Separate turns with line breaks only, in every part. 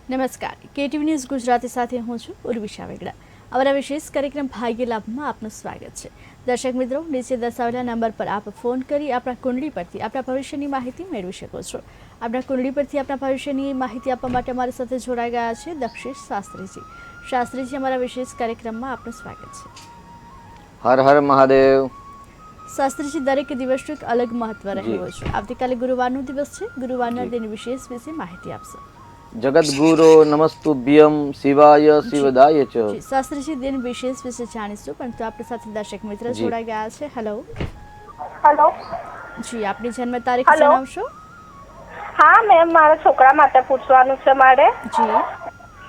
નમસ્કાર, KTV news Gujarati સાથે હું છું ઉર્વિશા વેગડા। અમારા વિશેષ કાર્યક્રમ ભાગ્ય લાભમાં આપનું સ્વાગત છે। દર્શક મિત્રો, નીચે દર્શાવેલા નંબર પર આપ ફોન કરી આપણા કુંડળી પરથી આપણા ભવિષ્યની માહિતી મેળવી શકો છો। આપણા કુંડળી પરથી આપણા ભવિષ્યની માહિતી આપવા માટે અમારી સાથે જોડાઈ ગયા છે દક્ષેશ શાસ્ત્રીજી। શાસ્ત્રીજી, અમારા વિશેષ કાર્યક્રમમાં આપનું સ્વાગત છે।
હર હર મહાદેવ।
શાસ્ત્રીજી, દરેક દિવસનું એક અલગ મહત્વ રહેલું છે। આવતીકાલે ગુરુવારનો દિવસ છે, ગુરુવારના દિન વિશેષ વિશે માહિતી આપશો।
જગદગુરો નમસ્તુભ્યમ શિવાય શિવદાય ચ।
શાસ્ત્રીજી, દિન વિશેષ વિશે જાણીશું, પરંતુ આપણી સાથે દર્શક મિત્ર જોડાઈ ગયા છે। હેલો
હેલો
જી, આપની જન્મ તારીખ જણાવશો?
હા મેમ, મારા છોકરા માટે પૂછવાનું છે મારે।
જી,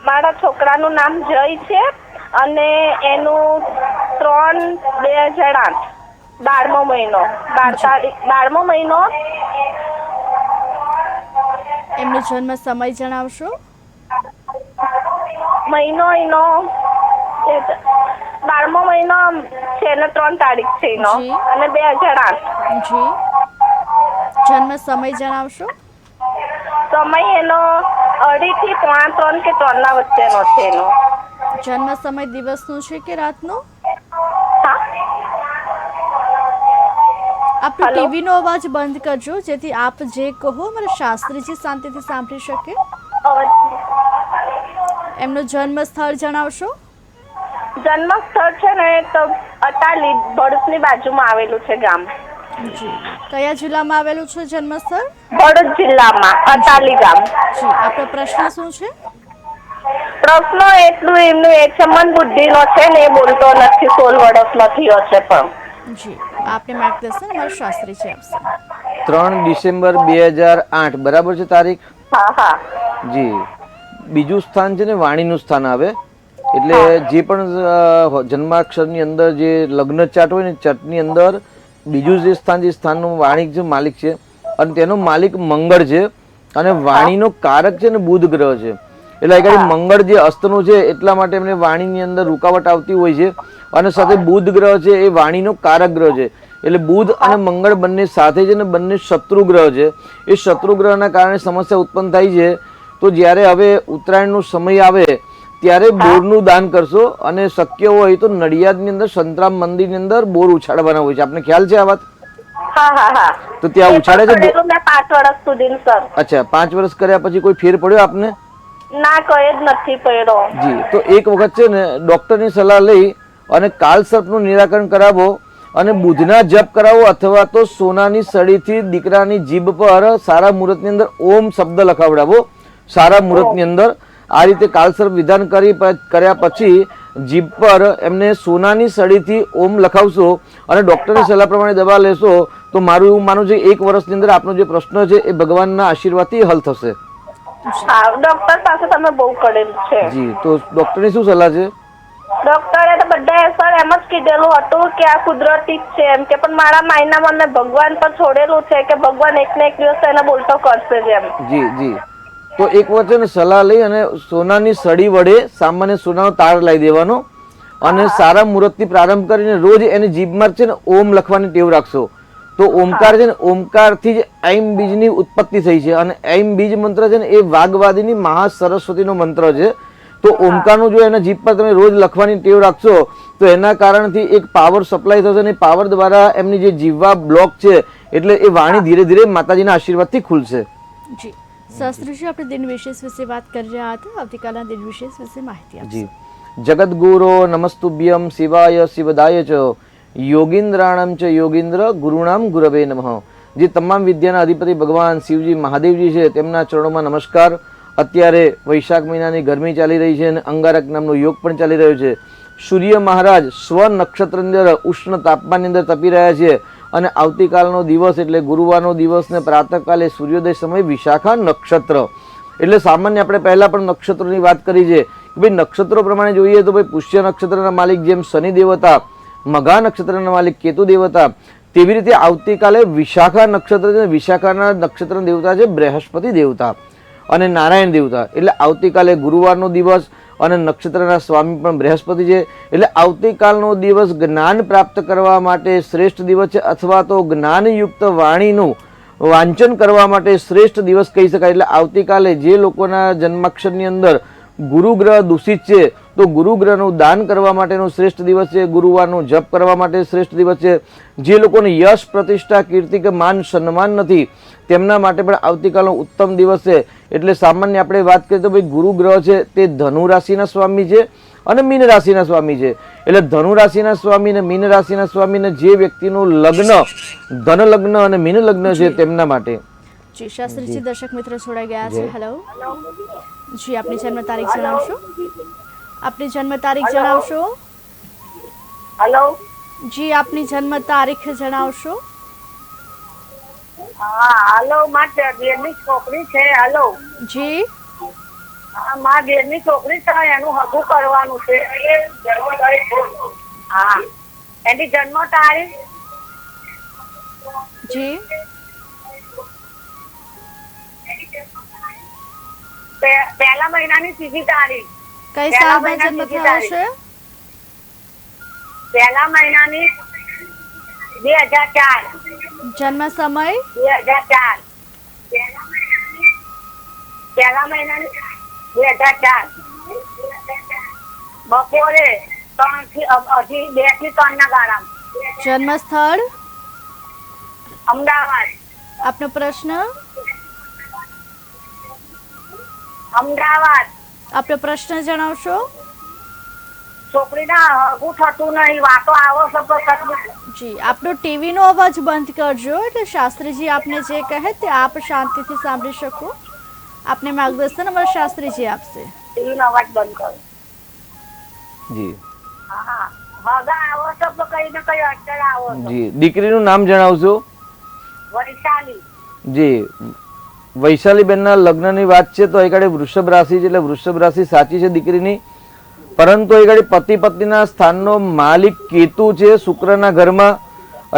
મારા છોકરાનું નામ જય છે અને એનું 3/2008 12મો મહિનો 12મો મહિનો।
એમનો જન્મ સમય જણાવશો?
મહિનો એનો 12મો મહિનો છે ને 3 તારીખ છે એનો
જી।
અને 2008।
જી, જન્મ સમય જણાવશો?
સમય એનો 2:30 થી 2:45 કે 3 ના વચ્ચેનો છે એનો।
જન્મ સમય દિવસનો છે કે રાતનો?
હા,
આપણો ટીવીનો અવાજ બંધ કરજો, જેથી આપ જે કહો અમારા શાસ્ત્રીજી શાંતિથી સાંભળી શકે। એમનો જન્મ સ્થળ જણાવશો?
જન્મ સ્થળ છે ને તો અટાલી, ભરૂચની બાજુમાં આવેલું છે ગામ।
જી, કયા જિલ્લામાં આવેલું છે જન્મ સ્થળ?
ભરૂચ જિલ્લામાં અટાલી ગામ।
જી, આપણો પ્રશ્ન શું છે?
પ્રશ્ન એટલું એમનું એ છે, મન બુદ્ધિનો છે ને એ બોલતો નથી, 16 વર્ષનો થયો છે પણ।
જી, આપને માર્ગદર્શન અમારા શાસ્ત્રીજી આપશે।
3 ડિસેમ્બર 2008 બરાબર છે તારીખ?
હા હા
જી। બીજું સ્થાન છે ને વાણીનું સ્થાન આવે, એટલે જે પણ જન્માક્ષરની અંદર જે લગ્ન ચાટ હોય ને, ચાટની અંદર બીજું જે સ્થાન, જે સ્થાનનું વાણી છે માલિક છે, અને તેનો માલિક મંગળ છે, અને વાણીનો કારક છે ને બુધ ગ્રહ છે। એટલે આગળ મંગળ જે અસ્તનું છે, એટલા માટે એમને વાણીની અંદર રૂકાવટ આવતી હોય છે, અને સાથે બુધ ગ્રહ છે એ વાણીનો કારક ગ્રહ છે। એટલે બુધ અને મંગળ બંને સાથે છે ને બંને શત્રુ ગ્રહ છે। એ શત્રુ ગ્રહના કારણે સમસ્યા ઉત્પન્ન થાય છે। તો જ્યારે હવે ઉત્તરાયણનો સમય આવે ત્યારે બોરનું દાન કરશો, અને શક્ય હોય તો નડિયાદની અંદર સંતરામ મંદિરની અંદર બોર ઉછાળવાના હોય છે। આપને ખ્યાલ છે આ વાત?
હા હા હા
તો ત્યાં ઉછાળે છે?
5 વર્ષ સુધી સર।
અચ્છા, 5 વર્ષ કર્યા પછી કોઈ ફેર પડ્યો આપને?
ના, કોઈ જ નથી પડ્યો।
જી, તો એક વખત છે ને ડોક્ટરની સલાહ લઈ અને કાલસર્પનું નિરાકરણ કરાવો, અને બુધના જપ કરાવો, અથવા તો સોનાની સળીથી દીકરાની જીભ પર સારા મુહૂર્તની અંદર ઓમ શબ્દ લખાવડાવો સારા મુહૂર્તની અંદર। આ રીતે કાલસર્પ વિધાન કર્યા પછી જીભ પર એમને સોનાની સળીથી ઓમ લખાવશો, અને ડોક્ટરની સલાહ પ્રમાણે દવા લેશો, તો મારું એવું માનવું છે 1 વર્ષની અંદર આપનો જે પ્રશ્ન છે એ ભગવાનના આશીર્વાદથી હલ થશે।
હા, ડોક્ટર પાસે તમે બહુ કરેલું છે।
જી, તો ડોક્ટરની શું સલાહ છે?
ડોક્ટરે તો બધા સર એમ જ કીધેલું હતું કે આ કુદરતી જ છે એમ કે, પણ મારા માયના મને ભગવાન પર છોડેલું છે કે ભગવાન એક ને એક દિવસ એને બોલતો કરશે જ એમ।
જી જી, તો એક વખત છે ને સલાહ લઈ અને સોનાની સળી વડે સામાન્ય સોનાનો તાર લાવી દેવાનો, અને સારા મુહૂર્તથી પ્રારંભ કરીને રોજ એની જીભમાં છે ને ઓમ લખવાની ટેવ રાખશો। તો ઓમકાર છે ને, ઓમકારથી જ ઐમ બીજની ઉત્પત્તિ થઈ છે, અને ઐમ બીજ મંત્ર છે ને એ વાઘવાદીની મહાસરસ્વતીનો મંત્ર છે। તો ઓમકારનું જો એના જીભ પર તમે રોજ લખવાની ટેવ રાખશો, તો એના કારણથી એક પાવર સપ્લાય થશે, અને પાવર દ્વારા એમની જે જીહવા બ્લોક છે, એટલે એ વાણી ધીરે ધીરે માતાજીના આશીર્વાદથી ખુલશે।
જી, શાસ્ત્રીજી, આપણે દિન વિશેષ વિશે વાત કરી રહ્યા હતા। આવતીકાલના દિન વિશેષ વિશે માહિતી આપશો।
જી, જગદગુરો નમસ્તુભ્યમ શિવાય શિવદાય ચ। યોગીન્દ્રાણમ ચ યોગીન્દ્ર ગુરુણામ ગુરવે નમઃ। જે તમામ વિદ્યાના અધિપતિ ભગવાન શિવજી મહાદેવજી છે, તેમના ચરણોમાં નમસ્કાર। અત્યારે વૈશાખ મહિનાની ગરમી ચાલી રહી છે, અને અંગારક નામનો યોગ પણ ચાલી રહ્યો છે। સૂર્ય મહારાજ સ્વ નક્ષત્રની અંદર ઉષ્ણ તાપમાનની અંદર તપી રહ્યા છે, અને આવતીકાલનો દિવસ એટલે ગુરુવારનો દિવસ ને પ્રાતઃકાલે સૂર્યોદય સમય વિશાખા નક્ષત્ર। એટલે સામાન્ય આપણે પહેલા પણ નક્ષત્રોની વાત કરી છે કે ભાઈ નક્ષત્રો પ્રમાણે જોઈએ તો ભાઈ પુષ્ય નક્ષત્રના માલિક જેમ શનિ દેવતા, મઘા નક્ષત્રના માલિક કેતુ દેવતા, તેવી રીતે આવતીકાલે વિશાખા નક્ષત્ર છે, વિશાખાના નક્ષત્રના દેવતા છે બૃહસ્પતિ દેવતા અને નારાયણ દેવતા। એટલે આવતીકાલે ગુરુવારનો દિવસ, અને નક્ષત્રના સ્વામી પણ બૃહસ્પતિ છે। એટલે આવતીકાલનો દિવસ જ્ઞાન પ્રાપ્ત કરવા માટે શ્રેષ્ઠ દિવસ છે, અથવા તો જ્ઞાનયુક્ત વાણીનું વાંચન કરવા માટે શ્રેષ્ઠ દિવસ કહી શકાય. એટલે આવતીકાલે જે લોકોના જન્માક્ષરની અંદર ગુરુ ગ્રહ દૂષિત છે તો ગુરુ ગ્રહનું દાન કરવા માટેનો શ્રેષ્ઠ દિવસ છે. ગુરુવારનો જપ કરવા માટે શ્રેષ્ઠ દિવસ છે. જે લોકોને યશ પ્રતિષ્ઠા કીર્તિ કે માન સન્માન નથી તેમના માટે પણ આવતીકાલનો ઉત્તમ દિવસ છે. એટલે સામાન્ય આપણે વાત કરીએ તો ભાઈ ગુરુ ગ્રહ છે તે ધનુ રાશિના સ્વામી છે અને મીન રાશિના સ્વામી છે. એટલે ધનુ રાશિના સ્વામી અને મીન રાશિના સ્વામીને જે વ્યક્તિનું લગ્ન ધન લગ્ન અને મીન લગ્ન છે તેમના માટે.
જી શાસ્ત્રીજી, દર્શક મિત્રો જોડાઈ ગયા છે. હેલો જી, આપની જન્મ તારીખ જણાવશો? આપની જન્મ તારીખ જણાવશો?
હેલો.
જી, આપની જન્મ તારીખ જણાવશો?
હા, હેલો. મારા દેરની છોકરી છે. હેલો.
જી,
મારા દેરની છોકરી છે, એનું હગું કરવાનું છે. હા, એની જન્મ તારીખ
જી,
પહેલા મહિનાની ત્રીજી તારીખ.
કઈ સાલમાં જન્મ થયો છે?
પહેલા મહિનાની 2004.
જન્મ સમય?
2004. પહેલા મહિનાની 2004. બપોરે 2 થી 3 ના ગાળામાં.
જન્મ સ્થળ?
અમદાવાદ.
આપનો પ્રશ્ન?
અમદાવાદ.
આપનો પ્રશ્ન જણાવશો?
છોકરીના હગું થતું નહીં, વાતો આવો છો તો તકલીફ.
જી, આપનો ટીવીનો અવાજ બંધ કરજો એટલે શાસ્ત્રીજી આપને જે કહે તે આપ શાંતિથી સાંભળી શકો. આપને માર્ગદર્શન અમારા શાસ્ત્રીજી આપશે.
ટીવીનો અવાજ બંધ કરો.
જી
હા, હગા આવો છો તો કઈ ને કઈ અડચણ આવો છો.
જી, દીકરીનું નામ જણાવશો?
વૈશાલી.
જી, વૈશાલીબેનના લગ્નની વાત છે તો એ વૃષભ રાશિ છે. એટલે વૃષભ રાશિ સાચી છે દીકરીની, પરંતુ એ પતિ પત્નીના સ્થાનનો માલિક કેતુ છે શુક્રના ઘરમાં.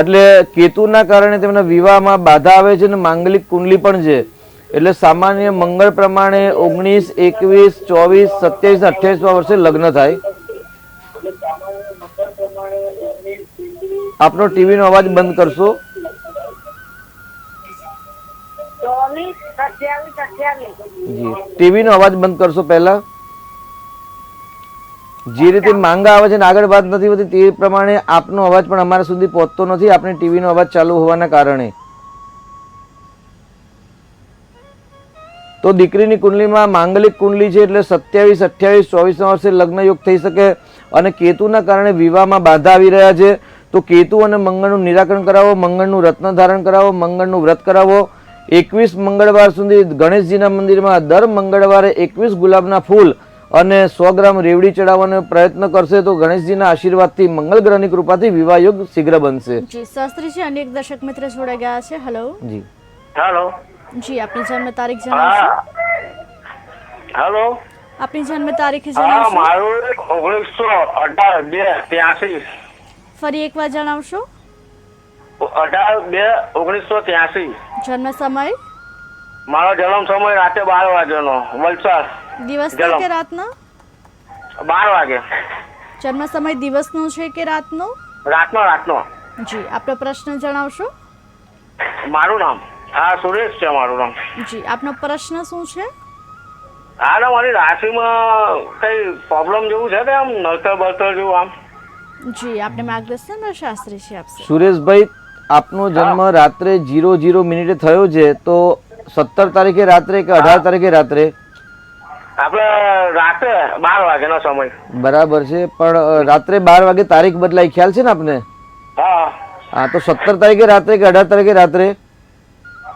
એટલે કેતુના કારણે તેમના વિવાહમાં બાધા આવે છે અને માંગલિક કુંડલી પણ છે. એટલે સામાન્ય મંગળ પ્રમાણે 19, 21, 24, 27, 28 વર્ષે લગ્ન થાય. આપનો ટીવીનો અવાજ બંધ કરશો?
24, 27, 28.
જી, ટીવીનો અવાજ બંધ કરશો પહેલા. જે રીતે માંગા આવે છે ને આગળ વાત નથી હોતી તે પ્રમાણે આપનો અવાજ પણ અમારા સુધી પહોંચતો નથી, આપણે ટીવીનો અવાજ ચાલુ હોવાના કારણે. તો દીકરીની કુંડલીમાં માંગલિક કુંડલી છે એટલે 27, 28, 24 વર્ષે લગ્ન યોગ થઈ શકે. અને કેતુના કારણે વિવાહમાં બાધા આવી રહ્યા છે તો કેતુ અને મંગળનું નિરાકરણ કરાવો, મંગળનું રત્ન ધારણ કરાવો, મંગળનું વ્રત કરાવો. 21 મંગળવાર સુધી ગણેશજીના મંદિરમાં દર મંગળવારે 21 ગુલાબના ફૂલ અને 100 ગ્રામ રેવડી ચડાવવાનો પ્રયત્ન કરશે તો ગણેશજીના આશીર્વાદથી મંગળ ગ્રહની કૃપાથી વિવાહ યોગ શીઘ્ર બનશે.
જી શાસ્ત્રીજી, અનેક દર્શક મિત્ર જોડાઈ ગયા છે. હેલો
જી,
હેલો.
જી, આપની જન્મ તારીખ જણાવશો?
હેલો.
આપની જન્મ તારીખ
હા,
જણાવશો?
મારું 1918-2-83.
ફરી એકવાર જણાવશો?
18-2-1983.
જન્મ સમય?
મારો જન્મ સમય રાતે 12 વાગ્યાનો, વલસાડ.
દિવસના કે રાતના?
12 વાગે.
જન્મ સમય દિવસનો છે કે રાતનો?
રાતનો.
જી, આપનો પ્રશ્ન જણાવશો?
મારું નામ સુરેશ છે. મારું નામ.
જી, આપનો પ્રશ્ન શું છે?
હા, ના મારી રાશિમાં કઈ પ્રોબ્લેમ જેવું છે કે આમ નડતર બળતર જેવું આમ?
જી, આપને માર્ગદર્શન શાસ્ત્રીજી આપશે.
સુરેશભાઈ, આપનો જન્મ રાત્રે 00 મિનિટે થયો છે તો 17 તારીખે રાત્રે કે 18 તારીખે રાત્રે?
આપડે રાત્રે 12 વાગ્યાનો સમય.
બરાબર છે, પણ રાત્રે 12 વાગે તારીખ બદલાઈ, ખ્યાલ છે ને આપને?
હા.
હા, તો 17 તારીખે રાત્રે કે 18 તારીખે રાત્રે?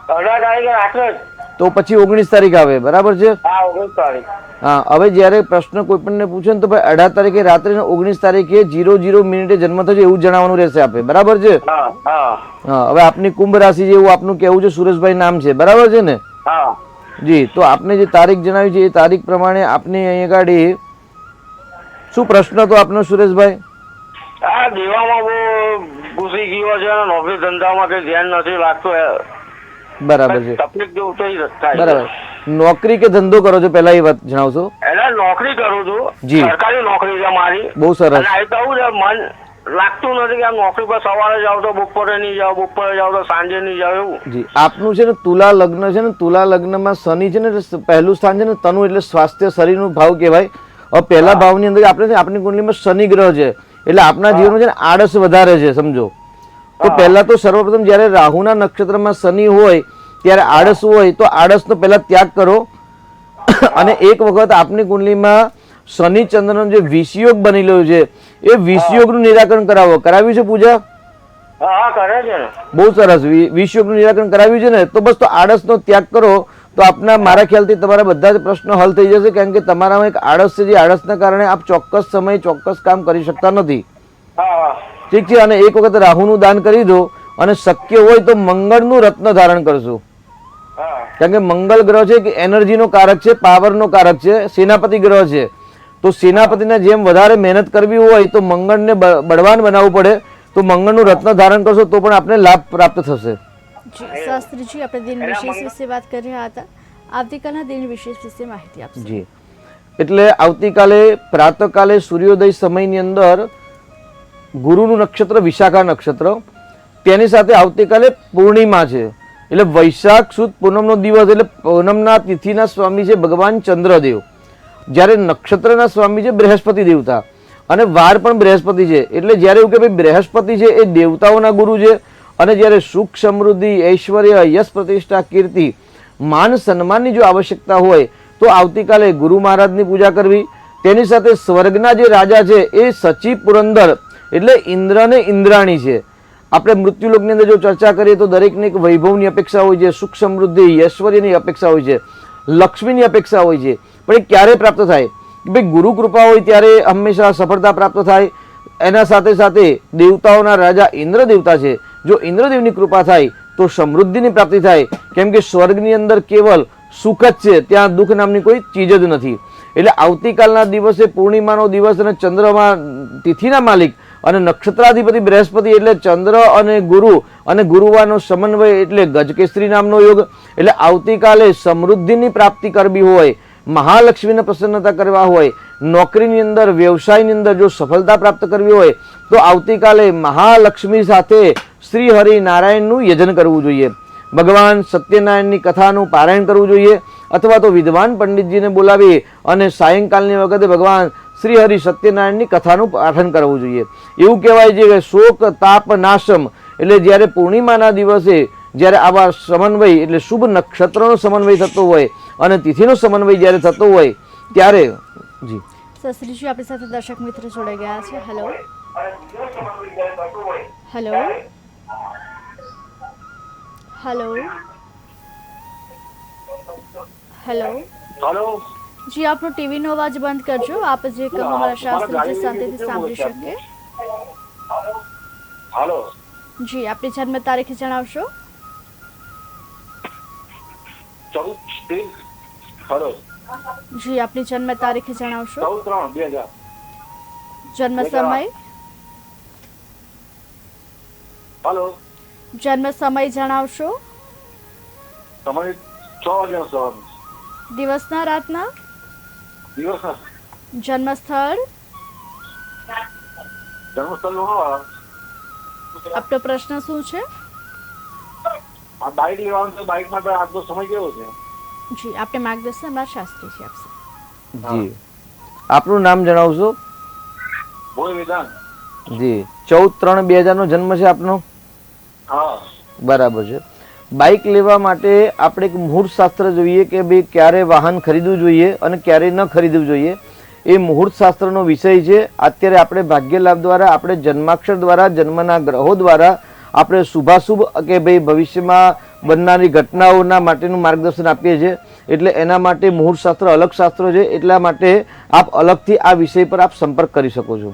18 તારીખે રાત્રે જ.
તો પછી 19 તારીખ આવે, બરાબર છે?
હા, 19 તારીખ.
હા, હવે જ્યારે પ્રશ્ન કોઈ પણને પૂછે ને તો ભાઈ 18 તારીખે રાત્રે ને 19 તારીખે 00 મિનિટે જન્મ થયો એવું જણાવવાનું રહેશે આપે, બરાબર છે?
હા.
હા, હવે આપની કુંભ રાશિ છે એવું આપનું કહેવું છે, સુરેશભાઈ નામ છે, બરાબર છે ને?
હા.
જી, તો આપને જે તારીખ જણાવી છે એ તારીખ પ્રમાણે આપને અહીંયા ગાડી શું પ્રશ્ન હતો આપનો સુરેશભાઈ?
આ દેવામાં બહુ ઘૂસી ગયો છે, નોકરી ધંધામાં કઈ ધ્યાન નથી લાગતું.
બરાબર છે,
તકલીફ જેવું થઈ થાય.
બરાબર. નોકરી કે ધંધો કરો છો પહેલા એ વાત જણાવશો?
એટલે નોકરી કરું છું,
જી.
સરકારી નોકરી છે મારી.
બહુ સરસ.
અને આ કહું છે લાગતું નથી કે આમ નોકરી પર સવારે જાવ તો બપોરે નહીં જાવ, બપોરે જાવ તો સાંજે નહીં જાવ એવું.
જી, આપનું છે ને તુલા લગ્ન છે ને, તુલા લગ્નમાં શનિ છે ને એટલે પહેલું સ્થાન છે ને તનુ એટલે સ્વાસ્થ્ય શરીરનું ભાવ કહેવાય. હવે પહેલા ભાવની અંદર આપણે આપણી કુંડલીમાં શનિ ગ્રહ છે એટલે આપણા જીવનમાં છે ને આળસ વધારે છે સમજો. તો પહેલા તો સર્વપ્રથમ જ્યારે રાહુના નક્ષત્રમાં શનિ હોય ત્યારે આળસ હોય તો આળસનો પહેલા ત્યાગ કરો. અને એક વખત આપની કુંડલીમાં શનિ ચંદ્રનો જે વિષયોગ બનેલો છે એ વિષયોગનું નિરાકરણ કરાવ્યું છે પૂજા?
હા કરે છે ને.
બહુ સરસ. વિષયોગનું નિરાકરણ કરાવ્યું છે ને, તો બસ તો આળસનો ત્યાગ કરો તો આપના મારા ખ્યાલથી તમારા બધા જ પ્રશ્નો હલ થઈ જશે. કારણ કે તમારામાં એક આળસ છે, જે આળસના કારણે આપ ચોક્કસ સમય ચોક્કસ કામ કરી શકતા નથી.
હા
ઠીક છે. અને એક વખત રાહુનું દાન કરી દો અને શક્ય હોય તો મંગળનું રત્ન ધારણ કરશો.
હા
કારણ કે મંગળ ગ્રહ છે કે એનર્જીનો કારક છે, પાવરનો કારક છે, સેનાપતિ ગ્રહ છે. તો સેનાપતિને જેમ વધારે મહેનત કરવી હોય તો મંગળને બળવાન બનાવવું પડે. તો મંગળનું રત્ન ધારણ કરશો તો પણ આપને લાભ પ્રાપ્ત થશે.
જી શાસ્ત્રીજી, આપણે દિન વિશેષ વિશે વાત કરી રહ્યા હતા. આવતીકાલના દિન વિશેષ વિશે માહિતી આપશો.
જી, એટલે આવતીકાલે પ્રાતઃકાલે સૂર્યોદય સમયની અંદર ગુરુનું નક્ષત્ર વિશાખા નક્ષત્ર, તેની સાથે આવતીકાલે પૂર્ણિમા છે. એટલે વૈશાખ સુદ પૂનમનો દિવસ, એટલે પૂનમના તિથિના સ્વામી છે ભગવાન ચંદ્રદેવ, જ્યારે નક્ષત્રના સ્વામી છે બૃહસ્પતિ દેવતા, અને વાર પણ બૃહસ્પતિ છે. એટલે જ્યારે એવું કે ભાઈ બૃહસ્પતિ છે એ દેવતાઓના ગુરુ છે, અને જ્યારે સુખ સમૃદ્ધિ ઐશ્વર્ય યશ પ્રતિષ્ઠા કીર્તિ માન સન્માનની જો આવશ્યકતા હોય તો આવતીકાલે ગુરુ મહારાજની પૂજા કરવી. તેની સાથે સ્વર્ગના જે રાજા છે એ સચી પુરંદર એટલે ઇન્દ્ર ને ઇન્દ્રાણી છે. આપણે મૃત્યુલોકની અંદર જો ચર્ચા કરીએ તો દરેકને એક વૈભવની અપેક્ષા હોય છે, સુખ સમૃદ્ધિ ઐશ્વર્યની અપેક્ષા હોય છે, લક્ષ્મીની અપેક્ષા હોય છે. પણ એ ક્યારે પ્રાપ્ત થાય? ભાઈ ગુરુ કૃપા હોય ત્યારે હંમેશા સફળતા પ્રાપ્ત થાય. એના સાથે સાથે દેવતાઓના રાજા ઇન્દ્ર દેવતા છે, જો ઇન્દ્રદેવની કૃપા થાય તો સમૃદ્ધિની પ્રાપ્તિ થાય. કેમ કે સ્વર્ગની અંદર કેવલ સુખ જ છે, ત્યાં દુઃખ નામની કોઈ ચીજ જ નથી. એટલે આવતીકાલના દિવસે પૂર્ણિમાનો દિવસ અને ચંદ્રમા તિથિના માલિક અને નક્ષત્રાધિપતિ બૃહસ્પતિ એટલે ચંદ્ર અને ગુરુવારનો સમન્વય એટલે ગજકેસરી નામનો યોગ. એટલે આવતીકાલે સમૃદ્ધિની પ્રાપ્તિ કરવી હોય, મહાલક્ષ્મીને પ્રસન્નતા કરવા હોય, નોકરીની અંદર વ્યવસાયની અંદર જો સફળતા પ્રાપ્ત કરવી હોય તો આવતીકાલે મહાલક્ષ્મી સાથે શ્રી હરિ નારાયણનું યજન કરવું જોઈએ. ભગવાન સત્યનારાયણની કથાનું પારાયણ કરવું જોઈએ, અથવા તો વિદ્વાન પંડિતજીને બોલાવી અને સાયંકાલની વખતે ભગવાન શ્રી હરિ સત્યનારાયણની કથાનું પાઠન કરવું જોઈએ. એવું કહેવાય છે કે શોક તાપ નાશમ, એટલે જ્યારે પૂર્ણિમાના દિવસે જ્યારે આવા સમન્વય એટલે શુભ નક્ષત્રનો સમન્વય થતો હોય અને તિથિનો સમન્વય જ્યારે થતો હોય ત્યારે. જી
શાસ્ત્રીજી, આપણી સાથે દર્શક મિત્ર જોડાઈ ગયા છે. Hello hello hello hello
hello.
જી, આપનો ટીવીનો અવાજ બંધ કરજો. આપ જે કહો અમારા શાસ્ત્રીજી શાંતિથી સાંભળી શકે.
હાલો.
જી, આપની જન્મ તારીખ જણાવશો?
14 હાલો.
જી, આપની જન્મ તારીખ જણાવશો?
14/3/2000.
જન્મ સમય?
હાલો.
જન્મ સમય જણાવશો?
સમય 6 વાગ્યાનો.
દિવસના રાતના?
દિવસના.
જન્મ સ્થળ?
જન્મસ્થળનું
આપનો પ્રશ્ન શું છે?
આ બાઇક લેવાનું છે, બાઇક માટે આજનો સમય કેવો છે?
જી, આપને માર્ગદર્શન અમારા શાસ્ત્રીજી આપશે.
જી, આપનું નામ જણાવશો?
બોલ વિધાન.
જી, 14/3/2000 નો જન્મ છે આપનો?
હા.
બરાબર છે. બાઇક લેવા માટે આપણે એક મુહૂર્ત શાસ્ત્ર જોઈએ કે ભાઈ ક્યારે વાહન ખરીદવું જોઈએ અને ક્યારે ન ખરીદવું જોઈએ. એ મુહૂર્ત શાસ્ત્રનો વિષય છે. અત્યારે આપણે ભાગ્યલાભ દ્વારા, આપણે જન્માક્ષર દ્વારા, જન્મના ગ્રહો દ્વારા આપણે શુભાશુભ કે ભાઈ ભવિષ્યમાં બનનારી ઘટનાઓના માટેનું માર્ગદર્શન આપીએ છીએ. એટલે એના માટે મુહૂર્ત શાસ્ત્ર અલગ શાસ્ત્ર છે. એટલા માટે આપ અલગથી આ વિષય પર આપ સંપર્ક કરી શકો છો.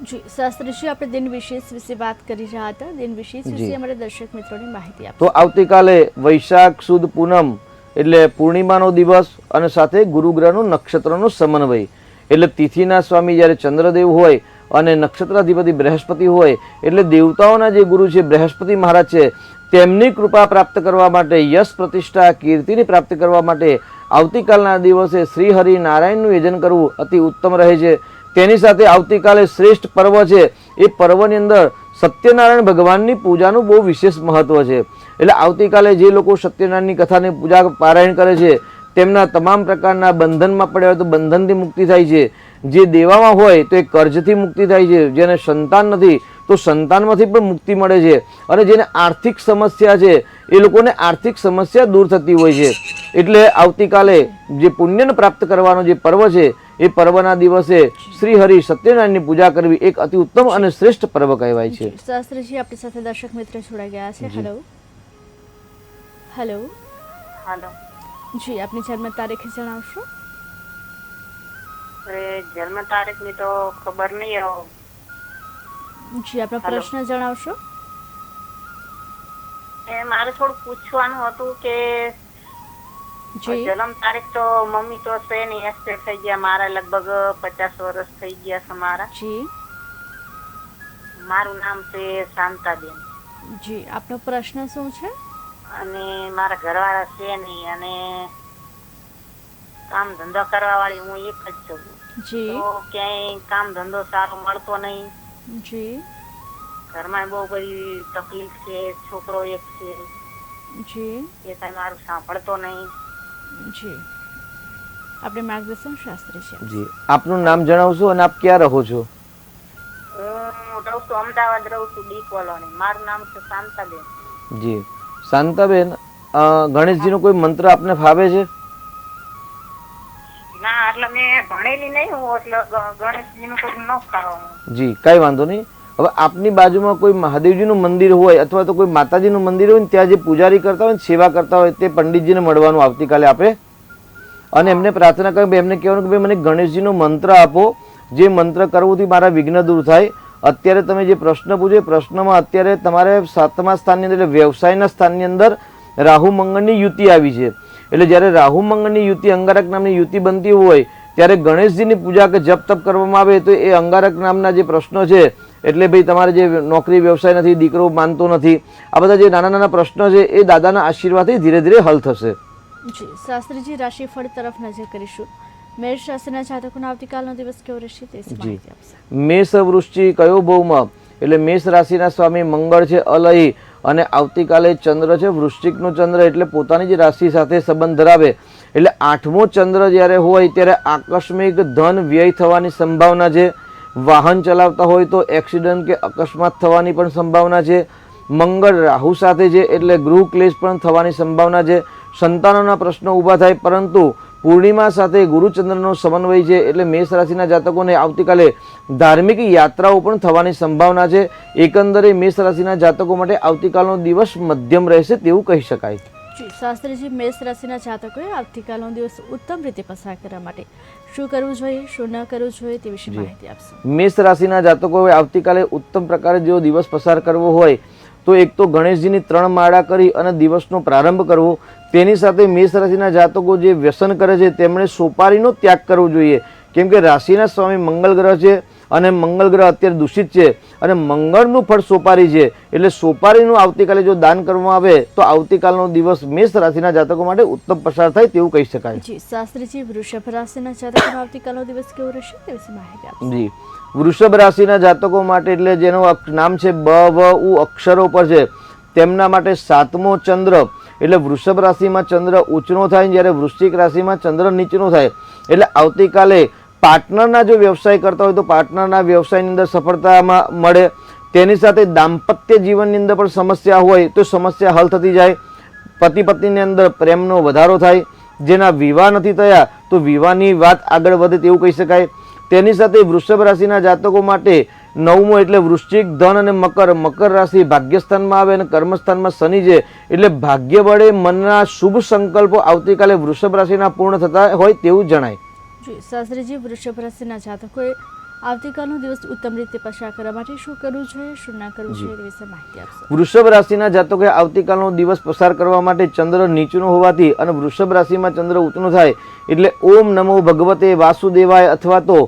જી શાસ્ત્રીજી, આપણે દિન વિશેષ વિશે વાત કરી રહ્યા હતા. દિન વિશેષ વિશે અમારા દર્શક મિત્રોની માહિતી આપો.
તો આવતીકાલે વૈશાખ સુદ પૂનમ એટલે પૂર્ણિમાનો દિવસ અને સાથે ગુરુગ્રહનું નક્ષત્રનો સમન્વય એટલે તિથિના સ્વામી જ્યારે ચંદ્રદેવ હોય અને નક્ષત્રાધિપતિ બૃહસ્પતિ હોય એટલે દેવતાઓના જે ગુરુ છે બૃહસ્પતિ મહારાજ છે, તેમની કૃપા પ્રાપ્ત કરવા માટે, યશ પ્રતિષ્ઠા કીર્તિની પ્રાપ્તિ કરવા માટે આવતીકાલના દિવસે શ્રી હરિ નારાયણનું યજન કરવું અતિ ઉત્તમ રહે છે. તેની સાથે આવતીકાલે શ્રેષ્ઠ પર્વ છે એ પર્વની અંદર સત્યનારાયણ ભગવાનની પૂજાનું બહુ વિશેષ મહત્વ છે. એટલે આવતીકાલે જે લોકો સત્યનારાયણની કથાની પૂજા પારાયણ કરે છે તેમના તમામ પ્રકારના બંધનમાં પડ્યા હોય તો બંધનથી મુક્તિ થાય છે. જે દેવામાં હોય તો એ કર્જથી મુક્તિ થાય છે. જેને સંતાન નથી તો સંતાનમાંથી પણ મુક્તિ મળે છે. અને જેને આર્થિક સમસ્યા છે એ લોકોને આર્થિક સમસ્યા દૂર થતી હોય છે. એટલે આવતીકાલે જે પુણ્યને પ્રાપ્ત કરવાનો જે પર્વ છે એ પર્વના દિવસે શ્રી હરિ સત્યનારાયણની પૂજા કરવી એક અતિ ઉત્તમ અને શ્રેષ્ઠ પર્વ કહેવાય છે.
શાસ્ત્રીજી આપણી સાથે દર્શક મિત્ર જોડાઈ ગયા છે. હેલો હેલો
હાલો.
જી, આપની જન્મ તારીખ જણાવશો?
અરે જન્મ તારીખ ની તો ખબર નહીં.
જી, આપનો પ્રશ્ન જણાવશો?
એ મારે થોડું પૂછવાનું હતું કે
જી
જન્મ તારીખ તો મમ્મી તો છે નહીં, એક્સપેર થઈ ગયા. મારા લગભગ 50 વર્ષ થઈ ગયા છે મારા.
જી
મારું નામ છે શાંતાબેન
જી, આપનો પ્રશ્ન શું છે?
અને મારા ઘરવાળા છે નહીં અને કામ ધંધો કરવા વાળી હું એક જ છું.
જી
તો ક્યાંય કામ ધંધો સારો મળતો નહીં.
જી
ઘરમાં બહુ બધી તકલીફ છે. છોકરો એક છે
જી
એ કઈ મારું સાંભળતો નહીં.
જી, આપણે માર્ગદર્શન શાસ્ત્રી છે.
જી, આપનું નામ જણાવશો અને આપ ક્યાં રહો છો?
હું રહું છું અમદાવાદ, રહું છું ડી કોલોની. મારું નામ છે શાંતાબેન.
જી શાંતાબેન, ગણેશજીનો કોઈ મંત્ર આપને ફાવે છે?
ના, એટલે મેં ભણેલી નહીં હું, એટલે ગણેશજીનું કોઈ ન ખાવાનું.
જી, કાંઈ વાંધો નહીં. હવે આપની બાજુમાં કોઈ મહાદેવજીનું મંદિર હોય અથવા તો કોઈ માતાજીનું મંદિર હોય ને ત્યાં જે પૂજારી કરતા હોય ને સેવા કરતા હોય તે પંડિતજીને મળવાનું આવતીકાલે આપે અને એમને પ્રાર્થના કરી. એમને કહેવાનું કે ભાઈ મને ગણેશજીનો મંત્ર આપો, જે મંત્ર કરવાથી મારા વિઘ્ન દૂર થાય. અત્યારે તમે જે પ્રશ્ન પૂછ્યો પ્રશ્નમાં અત્યારે તમારે 7મા સ્થાનની અંદર એટલે વ્યવસાયના સ્થાનની અંદર રાહુ મંગળની યુતિ આવી છે. એટલે જ્યારે રાહુ મંગળની યુતિ અંગારક નામની યુતિ બનતી હોય ત્યારે ગણેશજીની પૂજા કે જપ તપ કરવામાં આવે તો એ અંગારક નામના જે પ્રશ્નો છે એટલે ભાઈ તમારે જે નોકરી વ્યવસાય નથી, દીકરો માનતો નથી, આ બધા જે નાના નાના પ્રશ્નો છે એ દાદાના આશીર્વાદથી ધીરે ધીરે હલ થશે.
જી, શાસ્ત્રીજી રાશિફળ તરફ નજર કરીશું. મેષ રાશિના જાતકોનો આવતીકાલનો દિવસ કેવો રહેશે તે માહિતી આપશે.
મેષ વૃશ્ચિ કયો ભૌમ એટલે મેષ રાશિના સ્વામી મંગળ છે અલય અને આવતીકાલે ચંદ્ર છે વૃશ્ચિકનો ચંદ્ર એટલે પોતાની જ રાશિ સાથે સંબંધ ધરાવે. એટલે 8મો ચંદ્ર જ્યારે હોય ત્યારે આકસ્મિક ધન વ્યય થવાની સંભાવના છે. વાહન ચલાવતા હોય તો એક્સિડન્ટ કે અકસ્માત થવાની પણ સંભાવના છે. મંગળ રાહુ સાથે છે એટલે ગૃહ ક્લેશ પણ થવાની સંભાવના છે. સંતાનોના પ્રશ્નો ઊભા થાય, પરંતુ પૂર્ણિમા સાથે ગુરુચંદ્રનો સમન્વય છે એટલે મેષ રાશિના જાતકોને આવતીકાલે ધાર્મિક યાત્રાઓ પણ થવાની સંભાવના છે. એકંદરે મેષ રાશિના જાતકો માટે આવતીકાલનો દિવસ મધ્યમ રહેશે તેવું કહી શકાય.
જી, શાસ્ત્રીજી મેષ રાશિના જાતકોએ આવતીકાલનો દિવસ ઉત્તમ રીતે પસાર કરવા માટે શું કરવું જોઈએ, શું ન કરવું જોઈએ તે વિશે માહિતી આપશો.
મેષ રાશિના જાતકોએ આવતીકાલે ઉત્તમ પ્રકારે જો દિવસ પસાર કરવો હોય તો એક તો ગણેશજીની 3 માળા કરી અને દિવસનો પ્રારંભ કરવો. તેની સાથે મેષ રાશિના જાતકો જે વ્યસન કરે છે તેમણે સોપારીનો ત્યાગ કરવો જોઈએ. કેમ કે રાશિના સ્વામી મંગળ ગ્રહ છે અને મંગળ ગ્રહ અત્યારે દૂષિત છે અને મંગળનું ફળ સોપારી છે. એટલે સોપારીનું આવતીકાલે જો દાન કરવામાં આવે તો આવતીકાલનો દિવસ મેષ રાશિના જાતકો માટે ઉત્તમ પસાર થાય તેવું કહી શકાય.
જી, શાસ્ત્રીજી વૃષભ રાશિના જાતકોનો આવતીકાલનો દિવસ કેવો રહેશે તે વિશે માહિતી આપશો.
જી, વૃષભ રાશિના જાતકો માટે એટલે જેનું નામ છે બ વ ઉ અક્ષરો પર છે તેમના માટે 7મો ચંદ્ર એટલે વૃષભ રાશિમાં ચંદ્ર ઉંચનો થાય જ્યારે વૃશ્ચિક રાશિમાં ચંદ્ર નીચનો થાય. એટલે આવતીકાલે પાર્ટનરના જો વ્યવસાય કરતા હોય તો પાર્ટનરના વ્યવસાયની અંદર સફળતામાં મળે. તેની સાથે દાંપત્ય જીવનની અંદર પણ સમસ્યા હોય તો સમસ્યા હલ થતી જાય. પતિ પત્નીની અંદર પ્રેમનો વધારો થાય. જેના વિવાહ નથી થયા તો વિવાહની વાત આગળ વધે તેવું કહી શકાય. તેની સાથે વૃષભ રાશિના જાતકો માટે 9મો એટલે વૃશ્ચિક, ધન અને મકર રાશિ ભાગ્યસ્થાનમાં આવે અને કર્મસ્થાનમાં શનિ છે એટલે ભાગ્ય વડે મનના શુભ સંકલ્પો આવતીકાલે વૃષભ રાશિના પૂર્ણ થતા હોય તેવું જણાય.
જી, શાસ્ત્રીજી વૃષભ રાશિના જાતકોએ આવતીકાલનો દિવસ ઉત્તમ રીતે પસાર કરવા માટે શું કરવું જોઈએ, શું ના કરવું જોઈએ તે વિશે માહિતી આપશો.
વૃષભ રાશિના જાતકોએ આવતીકાલનો દિવસ પસાર કરવા માટે ચંદ્ર નીચનો હોવાથી અને વૃષભ રાશિમાં ચંદ્ર ઊંચનો થાય એટલે ઓમ નમો ભગવતે વાસુદેવાય અથવા તો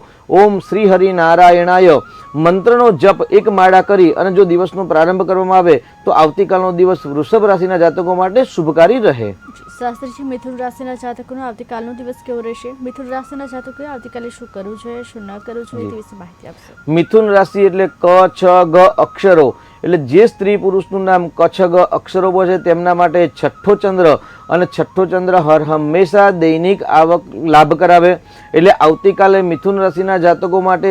ઓમ શ્રી હરિ નારાયણાય મંત્રનો જપ એક માળા કરી અને જો દિવસનો પ્રારંભ કરવામાં આવે તો આવતીકાલનો દિવસ વૃષભ રાશિના જાતકો માટે શુભકારી રહે.
શાસ્ત્રીજી, મિથુન રાશિના જાતકોનો આવતીકાલનો દિવસ કેવો રહેશે? મિથુન રાશિના જાતકોએ આવતીકાલે શું કરવું જોઈએ, શું ન કરવું જોઈએ, તે વિશે માહિતી આપશો.
મિથુન રાશિ એટલે ક છ ગ અક્ષરો, એટલે જે સ્ત્રી પુરુષનું નામ ક છ ગ અક્ષરો પર છે તેમના માટે છઠ્ઠો ચંદ્ર, અને છઠ્ઠો ચંદ્ર હંમેશા દૈનિક આવક લાભ કરાવે. એટલે આવતીકાલે મિથુન રાશિના જાતકો માટે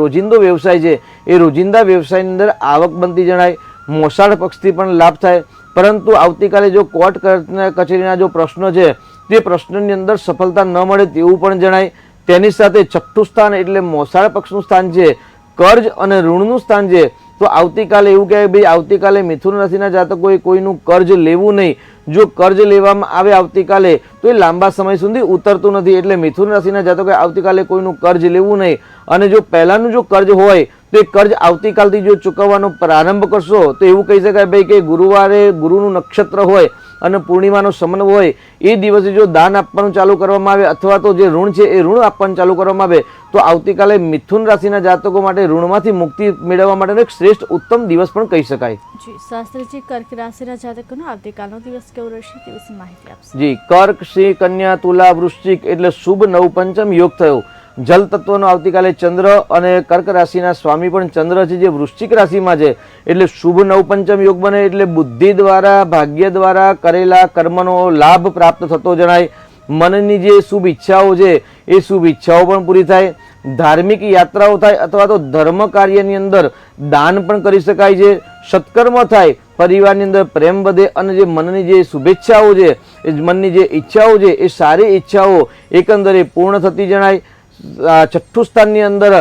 રોજિંદો વ્યવસાય છે એ રોજિંદા વ્યવસાયની અંદર આવક બનતી જણાય. મોસાળ પક્ષથી પણ લાભ થાય. પરંતુ આવતીકાલે જો કોર્ટ કચેરીના જો પ્રશ્નો છે તે પ્રશ્નની અંદર સફળતા ન મળે તેવું પણ જણાય. તેની સાથે છઠ્ઠું સ્થાન એટલે મોસાળ પક્ષનું સ્થાન છે, કર્જ અને ઋણનું સ્થાન છે. તો આવતીકાલે એવું કહેવાય ભાઈ આવતીકાલે મિથુન રાશિના જાતકોએ કોઈનું કર્જ લેવું નહીં. જો કર્જ લેવામાં આવે આવતીકાલે તો એ લાંબા સમય સુધી ઉતરતું નથી. એટલે મિથુન રાશિના જાતકોએ આવતીકાલે કોઈનું કર્જ લેવું નહીં. અને જો પહેલાનું જો કર્જ હોય તો એ કર્જ આવતીકાલથી જો ચૂકવવાનો પ્રારંભ કરશો તો એવું કહી શકાય ભાઈ કે ગુરુવારે ગુરુનું નક્ષત્ર હોય અને પૂર્ણિમાનો સમન્વય હોય એ દિવસે જો દાન આપવાનું ચાલુ કરવામાં આવે અથવા તો જે ઋણ છે એ ઋણ આપવાનું ચાલુ કરવામાં આવે તો આવતીકાલે મિથુન રાશિના જાતકો માટે ઋણમાંથી મુક્તિ મેળવવા માટેનો એક શ્રેષ્ઠ ઉત્તમ દિવસ પણ કહી શકાય.
જી, શાસ્ત્રીજી, કર્ક રાશિના જાતકોનો આવતીકાલનો દિવસ કેવો રહેશે તે વિશે માહિતી આપશો.
જી, કર્ક, સિંહ, કન્યા, તુલા, વૃશ્ચિક એટલે શુભ નવપંચમ યોગ થયો. જલ તત્વનો આવતીકાલે ચંદ્ર અને કર્ક રાશિના સ્વામી પણ ચંદ્ર છે જે વૃશ્ચિક રાશિમાં છે. એટલે શુભ નવપંચમ યોગ બને એટલે બુદ્ધિ દ્વારા ભાગ્ય દ્વારા કરેલા કર્મનો લાભ પ્રાપ્ત થતો જણાય. મનની જે શુભ ઈચ્છાઓ છે એ શુભ ઈચ્છાઓ પણ પૂરી થાય. ધાર્મિક યાત્રાઓ થાય અથવા તો ધર્મ કાર્યની અંદર દાન પણ કરી શકાય છે. સત્કર્મ થાય, પરિવારની અંદર પ્રેમ વધે અને જે મનની જે શુભેચ્છાઓ છે એ મનની જે ઈચ્છાઓ છે એ સારી ઈચ્છાઓ એકંદરે પૂર્ણ થતી જણાય. છઠ્ઠું સ્થાનની અંદર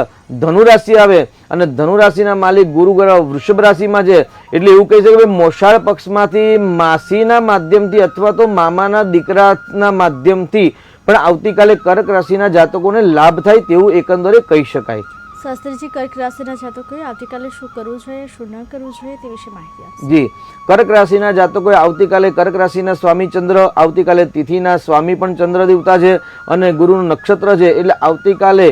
ધનુ રાશિ આવે અને ધનુ રાશિના માલિક ગુરુ ગ્રહ વૃષભ રાશિમાં છે. એટલે એવું કહી શકે કે મોસાળ પક્ષમાંથી માસીના માધ્યમથી અથવા તો મામાના દીકરાના માધ્યમથી પણ આવતીકાલે કર્ક રાશિના જાતકોને લાભ થાય તેવું એકંદરે કહી શકાય.
શાસ્ત્રીજી, કર્ક રાશિના જાતકોએ આવતીકાલે શું કરવું જોઈએ, શું ન કરવું જોઈએ, તે વિશે માહિતી આપશો.
જી, કર્ક રાશિના જાતકોએ આવતીકાલે કર્ક રાશિના સ્વામી ચંદ્ર, આવતીકાલે તિથિના સ્વામી પણ ચંદ્ર દેવતા છે અને ગુરુનું નક્ષત્ર છે. એટલે આવતીકાલે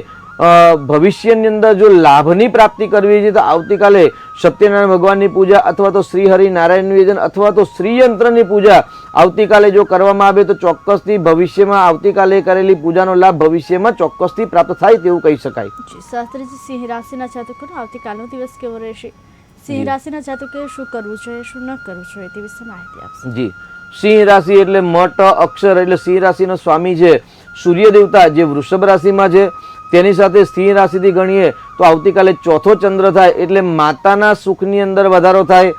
ભવિષ્યની અંદર જો લાભની પ્રાપ્તિ કરવી છે તો આવતીકાલે સત્યનારાયણ ભગવાનની પૂજા અથવા તો શ્રી હરિ નારાયણનું યજન અથવા તો શ્રીયંત્રની પૂજા આવતીકાલે જો કરવામાં આવે તો ચોક્કસથી ભવિષ્યમાં આવતીકાલે કરેલી પૂજાનો લાભ ભવિષ્યમાં ચોક્કસથી પ્રાપ્ત થાય તેવું કહી શકાય.
શાસ્ત્રીજી, સિંહ રાશિના જાતકોનો આવતીકાલનો દિવસ કેવો રહેશે? સિંહ રાશિના જાતકોએ શું કરવું જોઈએ, શું ન કરવું જોઈએ, તે વિશે માહિતી આપશો.
જી, સિંહ રાશિ એટલે મઠ અક્ષર એટલે સિંહ રાશિનો સ્વામી છે સૂર્ય દેવતા જે વૃષભ રાશિમાં છે. તેની સાથે સિંહ રાશિથી ગણીએ તો આવતીકાલે ચોથો ચંદ્ર થાય એટલે માતાના સુખની અંદર વધારો થાય,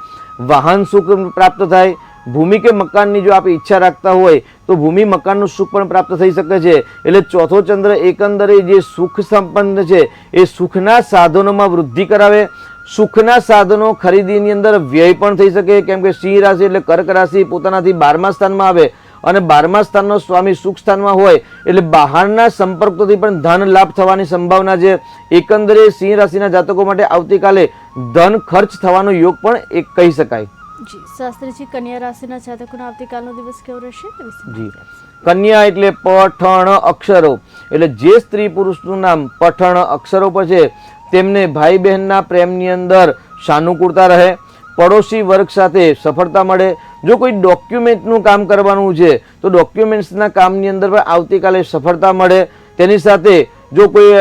વાહન સુખ પ્રાપ્ત થાય. ભૂમિ કે મકાનની જો આપણે ઈચ્છા રાખતા હોય તો ભૂમિ મકાનનું સુખ પણ પ્રાપ્ત થઈ શકે છે. એટલે ચોથો ચંદ્ર એકંદરે જે સુખ સંપન્ન છે એ સુખના સાધનોમાં વૃદ્ધિ કરાવે. સુખના સાધનો ખરીદીની અંદર વ્યય પણ થઈ શકે. કેમ કે સિંહ રાશિ એટલે કર્ક રાશિ પોતાનાથી 12મા સ્થાનમાં આવે અને 12મા સ્થાનનો સ્વામી સુખ સ્થાનમાં હોય એટલે બહારના સંપર્કોથી પણ ધન લાભ થવાની સંભાવના છે. એકંદરે સિંહ રાશિના જાતકો માટે આવતીકાલે ધન ખર્ચ થવાનો યોગ પણ એક કહી શકાય.
જી, શાસ્ત્રીજી, કન્યા રાશિના જાતકોનો આવતીકાલનો દિવસ કેવો રહેશે તે વિશે
જી,
માહિતી આપશો.
કન્યા એટલે પઠણ અક્ષરો, એટલે જે સ્ત્રી પુરુષનું નામ પઠણ અક્ષરો પર છે તેમને ભાઈ બહેનના પ્રેમની અંદર સાનુકૂળતા રહે. પડોશી વર્ગ સાથે સફળતા મળે. જો કોઈ ડોક્યુમેન્ટનું કામ કરવાનું છે તો ડોક્યુમેન્ટ્સના કામની અંદર પણ આવતીકાલે સફળતા મળે. તેની સાથે જો કોઈ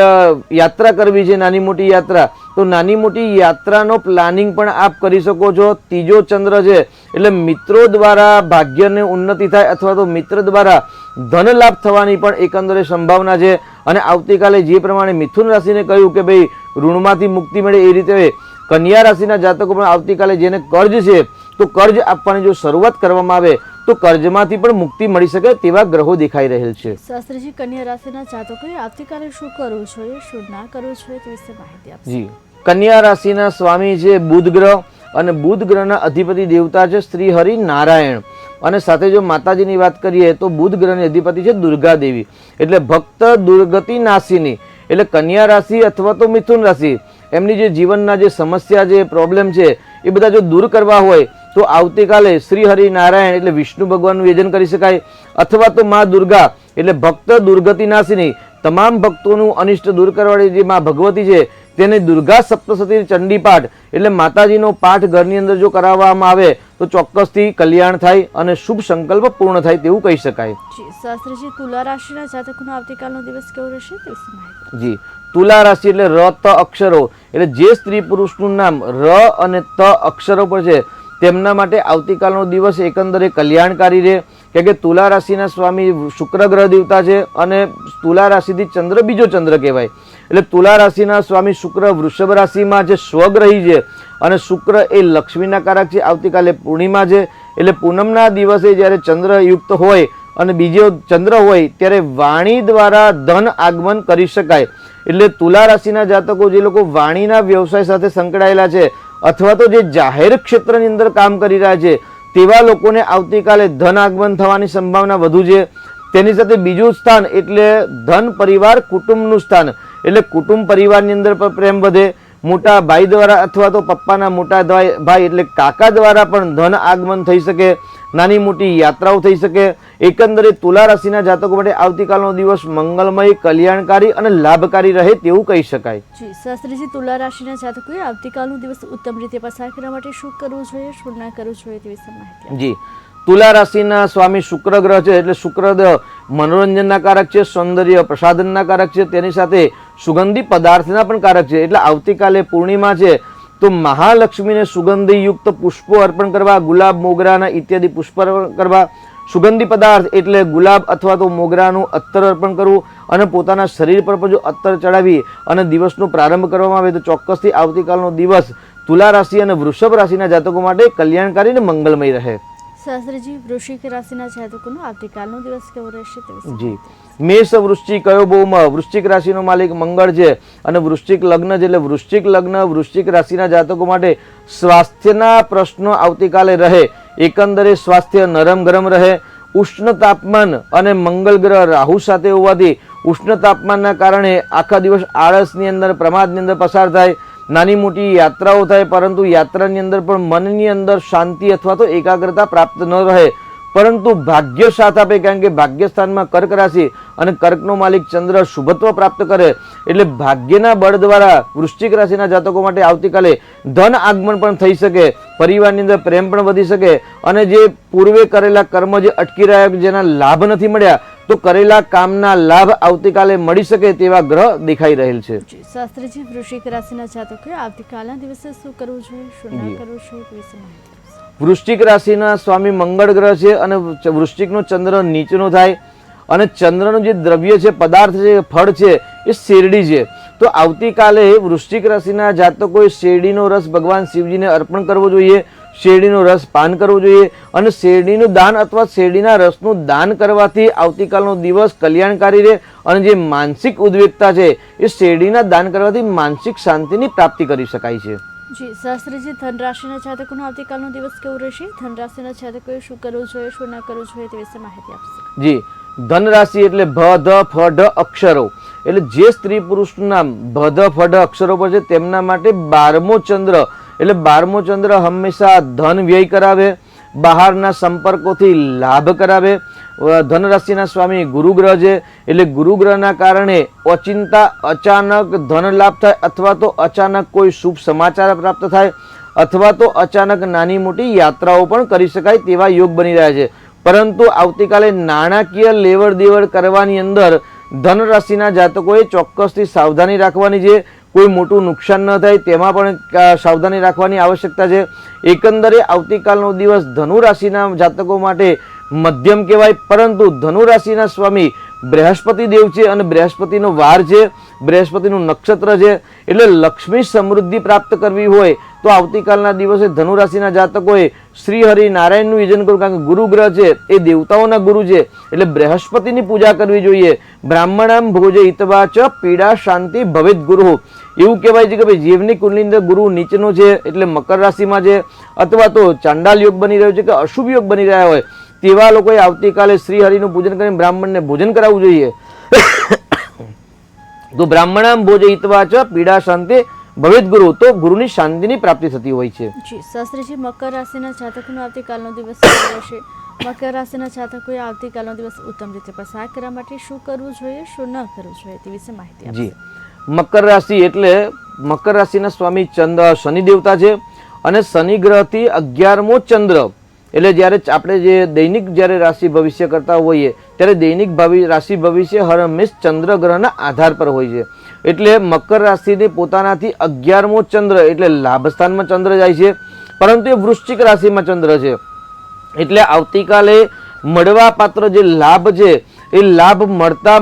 યાત્રા કરવી છે નાની મોટી યાત્રા તો નાની મોટી યાત્રાનો પ્લાનિંગ પણ આપ કરી શકો છો. ત્રીજો ચંદ્ર છે એટલે મિત્રો દ્વારા ભાગ્યની ઉન્નતિ થાય અથવા તો મિત્ર દ્વારા ધન લાભ થવાની પણ એકંદરે સંભાવના છે. અને આવતીકાલે જે પ્રમાણે મિથુન રાશિને કહ્યું કે ભાઈ ઋણમાંથી મુક્તિ મળે એ રીતે કન્યા રાશિના જાતકો પણ આવતીકાલે જેને કર્જ છે તો કર્જ આપવાની જો શરૂઆત કરવામાં આવે તો કર્જમાંથી પણ મુક્તિ મળી શકે તેવા ગ્રહો દેખાઈ રહેલ છે.
શાસ્ત્રીજી, કન્યા રાશિના જાતકોએ આવતીકાલે શું કરવું જોઈએ, શું ના કરવું જોઈએ, તે વિશે માહિતી આપશો.
જી, કન્યા રાશિના સ્વામી છે બુધ ગ્રહ અને બુધ ગ્રહના અધિપતિ દેવતા છે શ્રી હરિ નારાયણ. અને સાથે જો માતાજીની વાત કરીએ તો બુધ ગ્રહની અધિપતિ છે દુર્ગા દેવી. એટલે ભક્ત દુર્ગતિ નાશીની. એટલે કન્યા રાશિ અથવા તો મિથુન રાશિ એમની જે જીવનના જે સમસ્યા છે પ્રોબ્લેમ છે એ બધા જો દૂર કરવા હોય તો આવતીકાલે શ્રી હરિ નારાયણ એટલે વિષ્ણુ ભગવાનનું યજન કરી શકાય અથવા તો મા દુર્ગા એટલે ભક્ત દુર્ગતિ નાશીની તમામ ભક્તોનું અનિષ્ટ દૂર કરવાવાળી જે મા ભગવતી છે તેને દુર્ગા સપ્તશતી ચંડી પાઠ એટલે માતાજીનો પાઠ ઘરની અંદર જો કરાવવામાં આવે તો ચોક્કસથી કલ્યાણ થાય અને શુભ સંકલ્પ પૂર્ણ થાય તેવું કહી શકાય.
જી શાસ્ત્રીજી, તુલા રાશિના જાતકોનો આવતીકાલનો દિવસ કેવો રહેશે તે વિશે માહિતી.
જી, તુલા રાશિ એટલે ર ત અક્ષરો એટલે જે સ્ત્રી પુરુષનું નામ ર અને ત અક્ષરો પર છે તેમના માટે આવતીકાલનો દિવસ એકંદરે કલ્યાણકારી રહે. કે તુલા રાશિના સ્વામી શુક્ર ગ્રહ દેવતા છે અને તુલા રાશિથી ચંદ્ર બીજો ચંદ્ર કહેવાય. એટલે તુલા રાશિના સ્વામી શુક્ર વૃષભ રાશિમાં જે સ્વગ્રહી છે અને શુક્ર એ લક્ષ્મીના કારક છે. આવતીકાલે પૂર્ણિમા છે એટલે પૂનમના દિવસે જ્યારે ચંદ્ર યુક્ત હોય અને બીજો ચંદ્ર હોય ત્યારે વાણી દ્વારા ધન આગમન કરી શકાય. એટલે તુલા રાશિના જાતકો જે લોકો વાણીના વ્યવસાય સાથે સંકળાયેલા છે અથવા તો જે જાહેર ક્ષેત્રની અંદર કામ કરી રહ્યા છે તેવા લોકોને આવતીકાલે ધન આગમન થવાની સંભાવના વધુ છે. તેની સાથે બીજું સ્થાન એટલે ધન પરિવાર કુટુંબનું સ્થાન એટલે કુટુંબ પરિવારની અંદર પણ પ્રેમ વધે. મોટા ભાઈ દ્વારા અથવા તો પપ્પાના મોટા ભાઈ એટલે કાકા દ્વારા પણ ધન આગમન થઈ શકે. નાની મોટી યાત્રાઓ થઈ શકે. એકંદરે તુલા રાશિના જાતકો માટે આવતીકાલનો દિવસ મંગલમય, કલ્યાણકારી અને લાભકારી રહે તેવું કહી શકાય.
જી શાસ્ત્રીજી, તુલા રાશિના જાતકોએ આવતીકાલનો દિવસ ઉત્તમ રીતે પસાર કરવા માટે શું કરવું જોઈએ, શું ના કરવું જોઈએ તે વિશે માહિતી.
જી, તુલા રાશિના સ્વામી શુક્ર ગ્રહ છે એટલે શુક્ર મનોરંજનના કારક છે, સૌંદર્ય પ્રસાધનના કારક છે, તેની સાથે સુગંધી પદાર્થના પણ કારક છે. એટલે આવતીકાલે પૂર્ણિમા છે તો મહાલક્ષ્મીને સુગંધીયુક્ત પુષ્પો અર્પણ કરવા, ગુલાબ, મોગરાના ઇત્યાદિ પુષ્પ અર્પણ કરવા. સુગંધી પદાર્થ એટલે ગુલાબ અથવા તો મોગરાનું અત્તર અર્પણ કરવું અને પોતાના શરીર પર પણ જો અત્તર ચડાવી અને દિવસનો પ્રારંભ કરવામાં આવે તો ચોક્કસથી આવતીકાલનો દિવસ તુલા રાશિ અને વૃષભ રાશિના જાતકો માટે કલ્યાણકારી અને મંગલમય રહે.
શાસ્ત્રીજી, વૃશ્ચિક રાશિના જાતકોનો આવતીકાલનો દિવસ કેવો રહેશે તે વિશે.
જી, મેષ વૃશ્ચિક કયો બહુમાં વૃશ્ચિક રાશિનો માલિક મંગળ છે અને વૃશ્ચિક લગ્ન છે એટલે વૃશ્ચિક લગ્ન વૃશ્ચિક રાશિના જાતકો માટે સ્વાસ્થ્યના પ્રશ્નો આવતીકાલે રહે. એકંદરે સ્વાસ્થ્ય નરમ ગરમ રહે. ઉષ્ણ તાપમાન અને મંગળ ગ્રહ રાહુ સાથે હોવાથી ઉષ્ણ તાપમાનના કારણે આખા દિવસ આળસની અંદર, પ્રમાદની અંદર પસાર થાય. નાની મોટી યાત્રાઓ થાય પરંતુ યાત્રાની અંદર પણ મનની અંદર શાંતિ અથવા તો એકાગ્રતા પ્રાપ્ત ન રહે. પરંતુ ભાગ્ય સાથ આપે, કારણ કે ભાગ્યસ્થાનમાં કર્ક રાશિ અને કર્કનો માલિક ચંદ્ર શુભત્વ પ્રાપ્ત કરે એટલે ભાગ્યના બળ દ્વારા વૃશ્ચિક રાશિના જાતકો માટે આવતીકાલે ધન આગમન પણ થઈ શકે. પરિવારની અંદર પ્રેમ પણ વધી શકે અને જે પૂર્વે કરેલા કર્મ જે અટકી રહ્યા, જેના લાભ નથી મળ્યા તો કરેલા કામના લાભ આવતીકાલે મળી શકે તેવા ગ્રહ દેખાઈ રહેલ છે.
શાસ્ત્રીજી, વૃશ્ચિક રાશિના જાતકોએ આવતીકાલના દિવસે શું કરવું જોઈએ, શું ના કરવું જોઈએ તે વિશે માહિતી.
વૃશ્ચિક રાશિના સ્વામી મંગળ ગ્રહ છે અને વૃશ્ચિકનો ચંદ્ર નીચનો થાય અને ચંદ્રનું જે દ્રવ્ય છે, પદાર્થ છે, ફળ છે એ શેરડી છે. તો આવતીકાલે વૃશ્ચિક રાશિના જાતકોએ શેરડીનો રસ ભગવાન શિવજીને અર્પણ કરવો જોઈએ. શેરડીનો રસ પાન કરવો જોઈએ અને શેરડીનું દાન અથવા શેરડીના રસનું દાન કરવાથી આવતીકાલનો દિવસ કલ્યાણકારી રહે અને જે માનસિક ઉદ્વેગતા છે એ શેરડીના દાન કરવાથી માનસિક શાંતિની પ્રાપ્તિ કરી શકાય છે.
જી શાસ્ત્રીજી, ધન રાશિના જાતકોનો આવતીકાલનો દિવસ કેવો રહેશે, ધન રાશિના જાતકોએ શું કરવું જોઈએ, શું ના કરવું જોઈએ તે વિશે માહિતી આપશે.
જી, ધન રાશિ એટલે ભ, ધ, ફ, ઢ અક્ષરો એટલે જે સ્ત્રી પુરુષનું નામ ભ, ધ, ફ, ઢ અક્ષરો પર છે તેમના માટે 12મો ચંદ્ર એટલે 12મો ચંદ્ર હંમેશા ધન વ્યય કરાવે, બહારના સંપર્કોથી લાભ કરાવે. ધન રાશિના સ્વામી ગુરુ ગ્રહ છે એટલે ગુરુ ગ્રહના કારણે ઓચિંતા અચાનક ધન લાભ થાય અથવા તો અચાનક કોઈ શુભ સમાચાર પ્રાપ્ત થાય અથવા તો અચાનક નાની મોટી યાત્રાઓ પણ કરી શકાય તેવા યોગ બની રહ્યા છે. પરંતુ આવતીકાલે નાણાકીય લેવડ દેવડ કરવાની અંદર ધન રાશિના જાતકોએ ચોક્કસથી સાવધાની રાખવાની છે. કોઈ મોટું નુકસાન ન થાય તેમાં પણ સાવધાની રાખવાની આવશ્યકતા છે. એકંદરે આવતીકાલનો દિવસ ધનુ રાશિના જાતકો માટે મધ્યમ કહેવાય. પરંતુ ધનુ રાશિના સ્વામી બૃહસ્પતિ દેવ છે અને બૃહસ્પતિનો વાર છે, બૃહસ્પતિનું નક્ષત્ર છે એટલે લક્ષ્મી સમૃદ્ધિ પ્રાપ્ત કરવી હોય તો આવતીકાલના દિવસે ધનુ રાશિના જાતકોએ શ્રી હરિ નારાયણનું યજન કરવું, કારણ કે ગુરુ ગ્રહ છે એ દેવતાઓના ગુરુ છે એટલે બૃહસ્પતિની પૂજા કરવી જોઈએ. બ્રાહ્મણામ ભોજે હિતવા ચ પીડા શાંતિ ભવેત ગુરુ એવું કહેવાય છે કે ભાઈ જીવની કુંડલી અંદર ગુરુ નીચનો છે એટલે મકર રાશિમાં છે અથવા તો ચાંડાલ યોગ બની રહ્યો છે કે અશુભ યોગ બની રહ્યા હોય તેવા લોકોએ આવતીકાલે શ્રી હરિનું પૂજન કરીને બ્રાહ્મણને ભોજન કરાવવું જોઈએ. તો બ્રાહ્મણામ ભોજે હિતવા ચ પીડા શાંતિ ભવેત ગુરુ તો ગુરુની શાંતિની પ્રાપ્તિ થતી હોય છે.
જી શાસ્ત્રીજી, મકર રાશિના જાતકોનો આવતીકાલનો દિવસ કેવો રહેશે, મકર રાશિના જાતકોએ આવતીકાલનો દિવસ ઉત્તમ રીતે પસાર કરવા માટે શું કરવું જોઈએ, શું ન કરવું જોઈએ તે વિશે માહિતી આપો.
જી, મકર રાશિ એટલે મકર રાશિના સ્વામી ચંદ્ર શનિ દેવતા છે અને શનિ ગ્રહથી 11મો ચંદ્ર, એટલે જ્યારે આપણે જે દૈનિક જ્યારે રાશિ ભવિષ્ય કરતા હોઈએ ત્યારે દૈનિક રાશિ ભવિષ્ય હર હંમેશ ચંદ્ર ગ્રહના આધાર પર હોય છે. એટલે મકર રાશિને પોતાનાથી 11મો ચંદ્ર એટલે લાભ સ્થાનમાં ચંદ્ર જાય છે, પરંતુ એ વૃશ્ચિક રાશિમાં ચંદ્ર છે. એટલે આવતીકાલે મળવા પાત્ર જે લાભ છે એ લાભ મળતા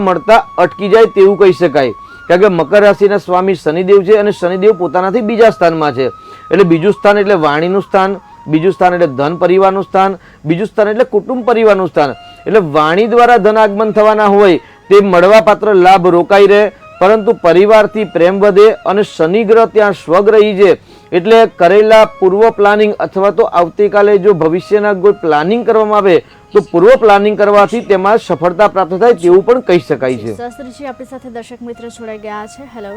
અટકી જાય તેવું કહી શકાય. કારણ કે મકર રાશિના સ્વામી શનિદેવ છે અને શનિદેવ પોતાનાથી બીજા સ્થાનમાં છે. એટલે બીજું સ્થાન એટલે વાણીનું સ્થાન, બીજું સ્થાન એટલે ધન પરિવારનું સ્થાન, બીજું સ્થાન એટલે કુટુંબ પરિવારનું સ્થાન. એટલે વાણી દ્વારા ધન આગમન થવાના હોય તે મળવા પાત્ર લાભ રોકાઈ રહે, પરંતુ પરિવારથી પ્રેમ વધે અને શનિ ગ્રહ ત્યાં સ્વગ્રહી છે. એટલે કરેલા પૂર્વ પ્લાનિંગ અથવા તો આવતીકાલે જો ભવિષ્યના કોઈ પ્લાનિંગ કરવામાં આવે તો પૂર્વ પ્લાનિંગ કરવાથી તેમાં સફળતા પ્રાપ્ત થાય તેવું પણ કહી શકાય છે.
શાસ્ત્રીજી આપણી સાથે દર્શક મિત્ર જોડાઈ ગયા છે. હેલો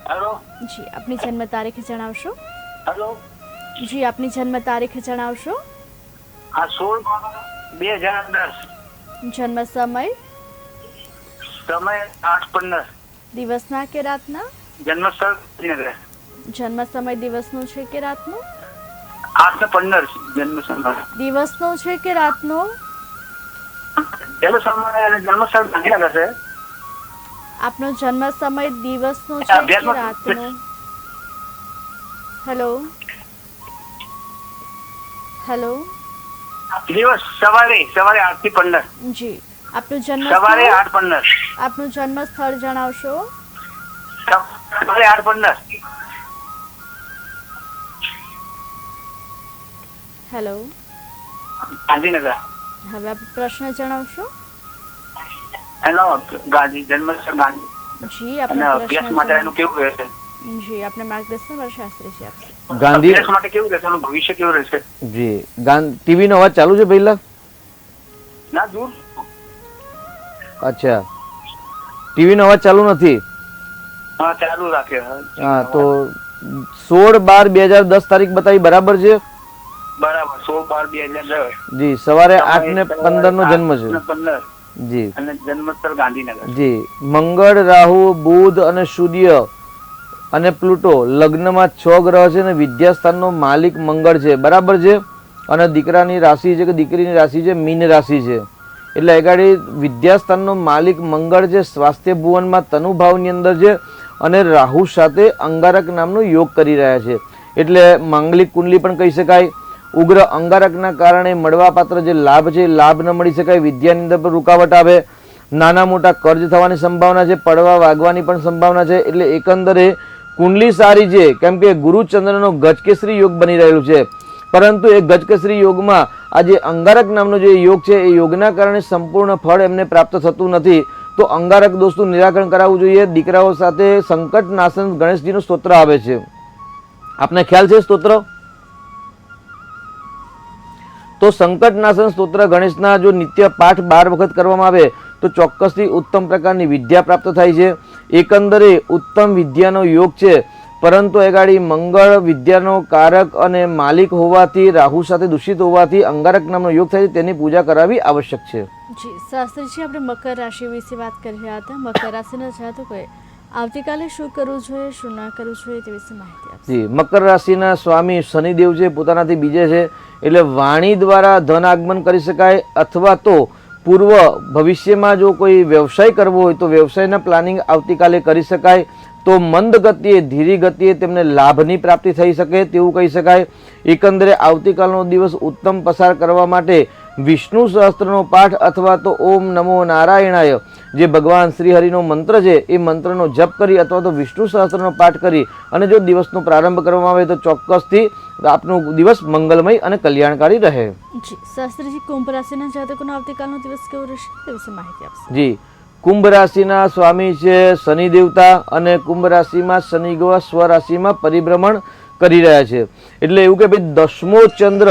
હેલો
જી, આપની જન્મ તારીખ જણાવશો?
હેલો
જી, આપની જન્મ તારીખ જણાવશો?
આ 16/2010.
જન્મ સમય?
સમય 8:15.
દિવસના કે રાતના?
જન્મ સ્થળ ગાંધીનગર.
જન્મ સમય દિવસનો છે કે રાતનો?
8:15 જન્મ સમય.
દિવસનો છે કે રાતનો?
પેલો સમય અને જન્મ સ્થળ ગાંધીનગર છે.
આપનો જન્મ સમય દિવસનો છે કે રાતનો? હેલો હેલો
દિવસ સવારે 8:15.
જી, આપનું જન્મ
સવારે
સ્થળ?
8:15.
આપનું જન્મ સ્થળ જણાવશો?
સવારે 8:15.
હેલો,
ગાંધીનગર.
હવે આપ પ્રશ્ન જણાવશો?
એનો જન્મ સ્થળ ગાંધી
જી,
અને
આપનો
અભ્યાસ
પ્રશ્ન
માટે એનું કેવું રહેશે?
જી, આપને માર્ગદર્શન અમારા શાસ્ત્રીજી આપશે.
ગાંધી
અભ્યાસ માટે કેવું રહેશે? એનું ભવિષ્ય કેવું રહેશે?
જી, ટીવીનો અવાજ ચાલુ છે પહેલા?
ના દૂર.
અચ્છા, ટીવીનો અવાજ ચાલુ નથી?
હા ચાલુ રાખ્યો.
હા, તો 16/12/2010 તારીખ બતાવી, બરાબર છે?
બરાબર. 16/12/2010.
જી, સવારે 8:15 નો જન્મ છે.
15
જી
અને જન્મ સ્થળ ગાંધીનગર.
જી, મંગળ, રાહુ, બુધ અને સૂર્ય અને પ્લુટો લગ્નમાં 6 ગ્રહ છે અને વિદ્યાસ્થાનનો માલિક મંગળ છે, બરાબર છે? અને દીકરાની રાશિ છે કે દીકરીની રાશિ છે મીન રાશિ છે. એટલે આગળ વિદ્યાસ્થાનનો માલિક મંગળ છે, સ્વાસ્થ્ય ભુવનમાં તનુભાવની અંદર છે અને રાહુ સાથે અંગારક નામનો યોગ કરી રહ્યા છે. એટલે માંગલિક કુંડલી પણ કહી શકાય. ઉગ્ર અંગારકના કારણે મળવાપાત્ર જે લાભ છે એ લાભ ન મળી શકાય, વિદ્યાની અંદર પણ રૂકાવટ આવે, નાના મોટા કર્જ થવાની સંભાવના છે, પડવા વાગવાની પણ સંભાવના છે. એટલે એકંદરે કુંડલી સારી છે, કેમ કે ગુરુચંદ્રનો ગજકેસરી યોગ બની રહેલું છે. પરંતુ એ ગજકેસરી યોગમાં આ જે અંગારક નામનો જે યોગ છે એ યોગના કારણે સંપૂર્ણ ફળ એમને પ્રાપ્ત થતું નથી. તો અંગારક દોષનું નિરાકરણ કરાવવું જોઈએ. દીકરાઓ સાથે સંકટ નાશન ગણેશજીનું સ્તોત્ર આવે છે, આપને ખ્યાલ છે સ્તોત્ર? તો સંકટ નાશન સ્તોત્ર ગણેશના જો નિત્ય પાઠ 12 વખત કરવામાં આવે તો ચોક્કસથી ઉત્તમ પ્રકારની વિદ્યા પ્રાપ્ત થાય છે. એકંદરે ઉત્તમ વિદ્યાનો યોગ છે, પરંતુ એગાડી મંગળ વિદ્યાનો કારક અને માલિક હોવાથી રાહુ સાથે દૂષિત હોવાથી અંગારક નામનો યોગ થાય છે, તેની પૂજા કરાવવી આવશ્યક છે.
જી, શાસ્ત્રીજી આપણે મકર રાશિ વિશે વાત કરી રહ્યા હતા. મકર રાશિના જાતકોએ આવતીકાલે શું કરવું જોઈએ, શું ના કરવું જોઈએ તે વિશે માહિતી આપશે.
જી, મકર રાશિના સ્વામી શનિદેવ છે, પોતાનાથી બીજે છે. એટલે વાણી દ્વારા ધન આગમન કરી શકાય, અથવા તો પૂર્વ ભવિષ્યમાં જો કોઈ વ્યવસાય કરવો હોય તો વ્યવસાયના પ્લાનિંગ આવતીકાલે કરી શકાય. તો મંદ ગતિએ ધીરી ગતિએ તેમને લાભની પ્રાપ્તિ થઈ શકે તેવું કહી શકાય. એકંદરે આવતીકાલનો દિવસ ઉત્તમ પસાર કરવા માટે વિષ્ણુ સહસ્ત્રનો પાઠ અથવા તો ઓમ નમો નારાયણાય જે ભગવાન શ્રી હરિનો મંત્ર છે એ મંત્રનો જપ કરી અથવા તો વિષ્ણુ સહસ્ત્રનો પાઠ કરી અને જો દિવસનો પ્રારંભ કરવામાં આવે તો ચોક્કસથી આપનો દિવસ મંગલમય અને કલ્યાણકારી રહે.
જી, શાસ્ત્રીજી કુંભ રાશિના જાતકોનો આવતીકાલનો દિવસ કેવો રહેશે તે વિશે માહિતી આપશે.
જી, કુંભ રાશિના સ્વામી છે શનિ દેવતા અને કુંભ રાશિમાં શનિ ગ્રહ સ્વરાશિમાં પરિભ્રમણ કરી રહ્યા છે. એટલે એવું કે ભાઈ 10મો ચંદ્ર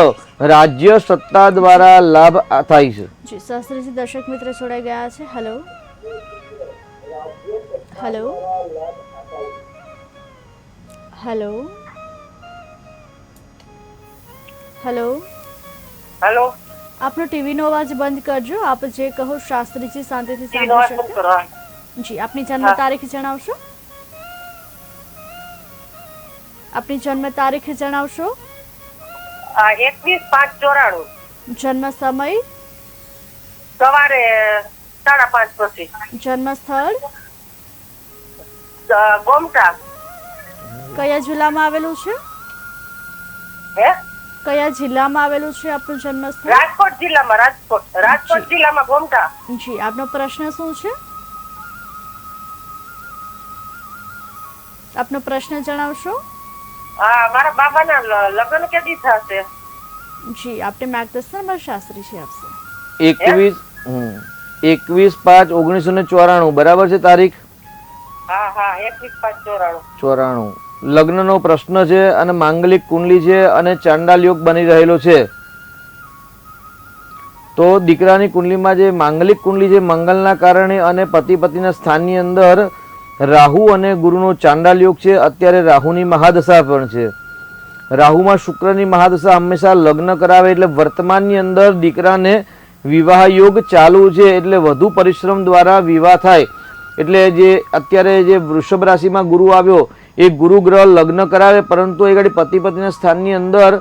રાજ્ય સત્તા દ્વારા લાભ થાય છે.
જી, શાસ્ત્રીજી દર્શક મિત્ર જોડાઈ ગયા છે. Hello hello hello hello
hello.
આપનો ટીવીનો અવાજ બંધ કરજો. આપ જે કહો શાસ્ત્રીજી શાંતિથી સાંભળી શકે. જી, આપની જન્મ તારીખ જણાવશો? આપની જન્મ તારીખ જણાવશો?
21/5/94.
જન્મ સમય?
સવારે 5:30 પછી.
જન્મ સ્થળ?
ગોમટા.
કયા જિલ્લામાં આવેલું છે?
હે?
કયા જિલ્લામાં આવેલું છે આપનું જન્મ સ્થળ?
રાજકોટ જિલ્લામાં. રાજકોટ જિલ્લામાં ગોમટા.
જી, આપનો પ્રશ્ન શું છે? આપનો પ્રશ્ન જણાવશો?
હા, મારા બાબાના લગ્ન કેદી થશે?
જી, આપને માર્ગદર્શન અમારા શાસ્ત્રીજી આપશે.
21/5/1994 બરાબર છે તારીખ?
હા હા, 21/5/94.
94 લગ્નનો પ્રશ્ન છે અને માંગલિક કુંડલી છે અને ચાંડાલ યોગ બની રહેલો છે. તો દીકરાની કુંડલીમાં જે માંગલિક કુંડલી છે મંગલના કારણે અને પતિ પતિના સ્થાનની અંદર રાહુ અને ગુરુનો ચાંડાલ યોગ છે. અત્યારે રાહુની મહાદશા પણ છે. રાહુમાં શુક્રની મહાદશા હંમેશા લગ્ન કરાવે એટલે વર્તમાનની અંદર દીકરાને વિવાહ યોગ ચાલુ છે એટલે વધુ પરિશ્રમ દ્વારા વિવાહ થાય. એટલે જે અત્યારે જે વૃષભ રાશિમાં ગુરુ આવ્યો એ ગુરુ ગ્રહ લગ્ન કરાવે, પરંતુ એ ઘડી પતિ પતિના સ્થાનની અંદર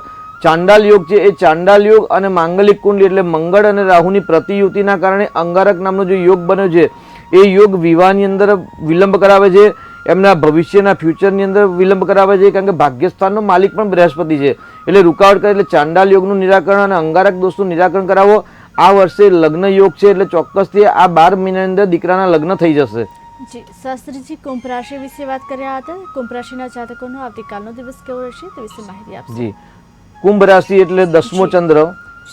ચાંડાલ યોગ છે. એ ચાંડાલ યોગ અને માંગલિક કુંડલી એટલે મંગળ અને રાહુની પ્રતિયુતિના કારણે અંગારક નામનો જે યોગ બન્યો છે એ યોગ વિવાહની અંદર વિલંબ કરાવે છે. એમના ભવિષ્યના ફ્યુચરની અંદર વિલંબ કરાવે છે, કારણ કે ભાગ્યસ્થાનનો માલિક પણ બૃહસ્પતિ છે એટલે રૂકાવટ કરે. એટલે ચાંડાલ યોગનું નિરાકરણ અને અંગારક દોષનું નિરાકરણ કરાવો. આ વર્ષે લગ્ન યોગ છે એટલે ચોક્કસથી આ 12 મહિનાની અંદર દીકરાના લગ્ન થઈ જશે.
જી, શાસ્ત્રીજી કુંભ રાશિ વિશે વાત કર્યા હતા. કુંભ રાશિના જાતકોનો આવતીકાલનો દિવસ કેવો રહેશે તે વિશે માહિતી આપશે.
જી, કુંભ રાશિ એટલે 10મો ચંદ્ર.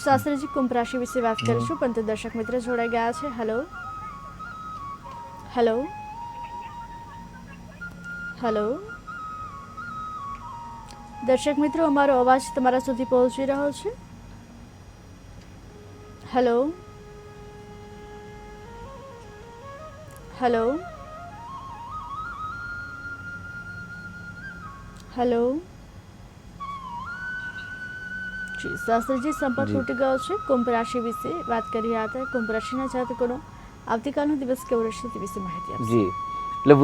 શાસ્ત્રીજી કુંભ રાશિ વિશે વાત કરીશું, પરંતુ દર્શક મિત્ર જોડાઈ ગયા છે. હેલો હેલો હેલો દર્શક મિત્રો, અમારો અવાજ તમારા સુધી પહોંચી રહ્યો છે? હેલો હેલો હેલો જી, શાસ્ત્રીજી સંપર્ક તૂટી ગયો છે. કુંભ રાશિ વિશે વાત કરી રહ્યા હતા. કુંભ રાશિના જાતકોનો આવતીકાલનો દિવસ કેવો રહેશે તે વિશે માહિતી આપશે.
જી, એટલે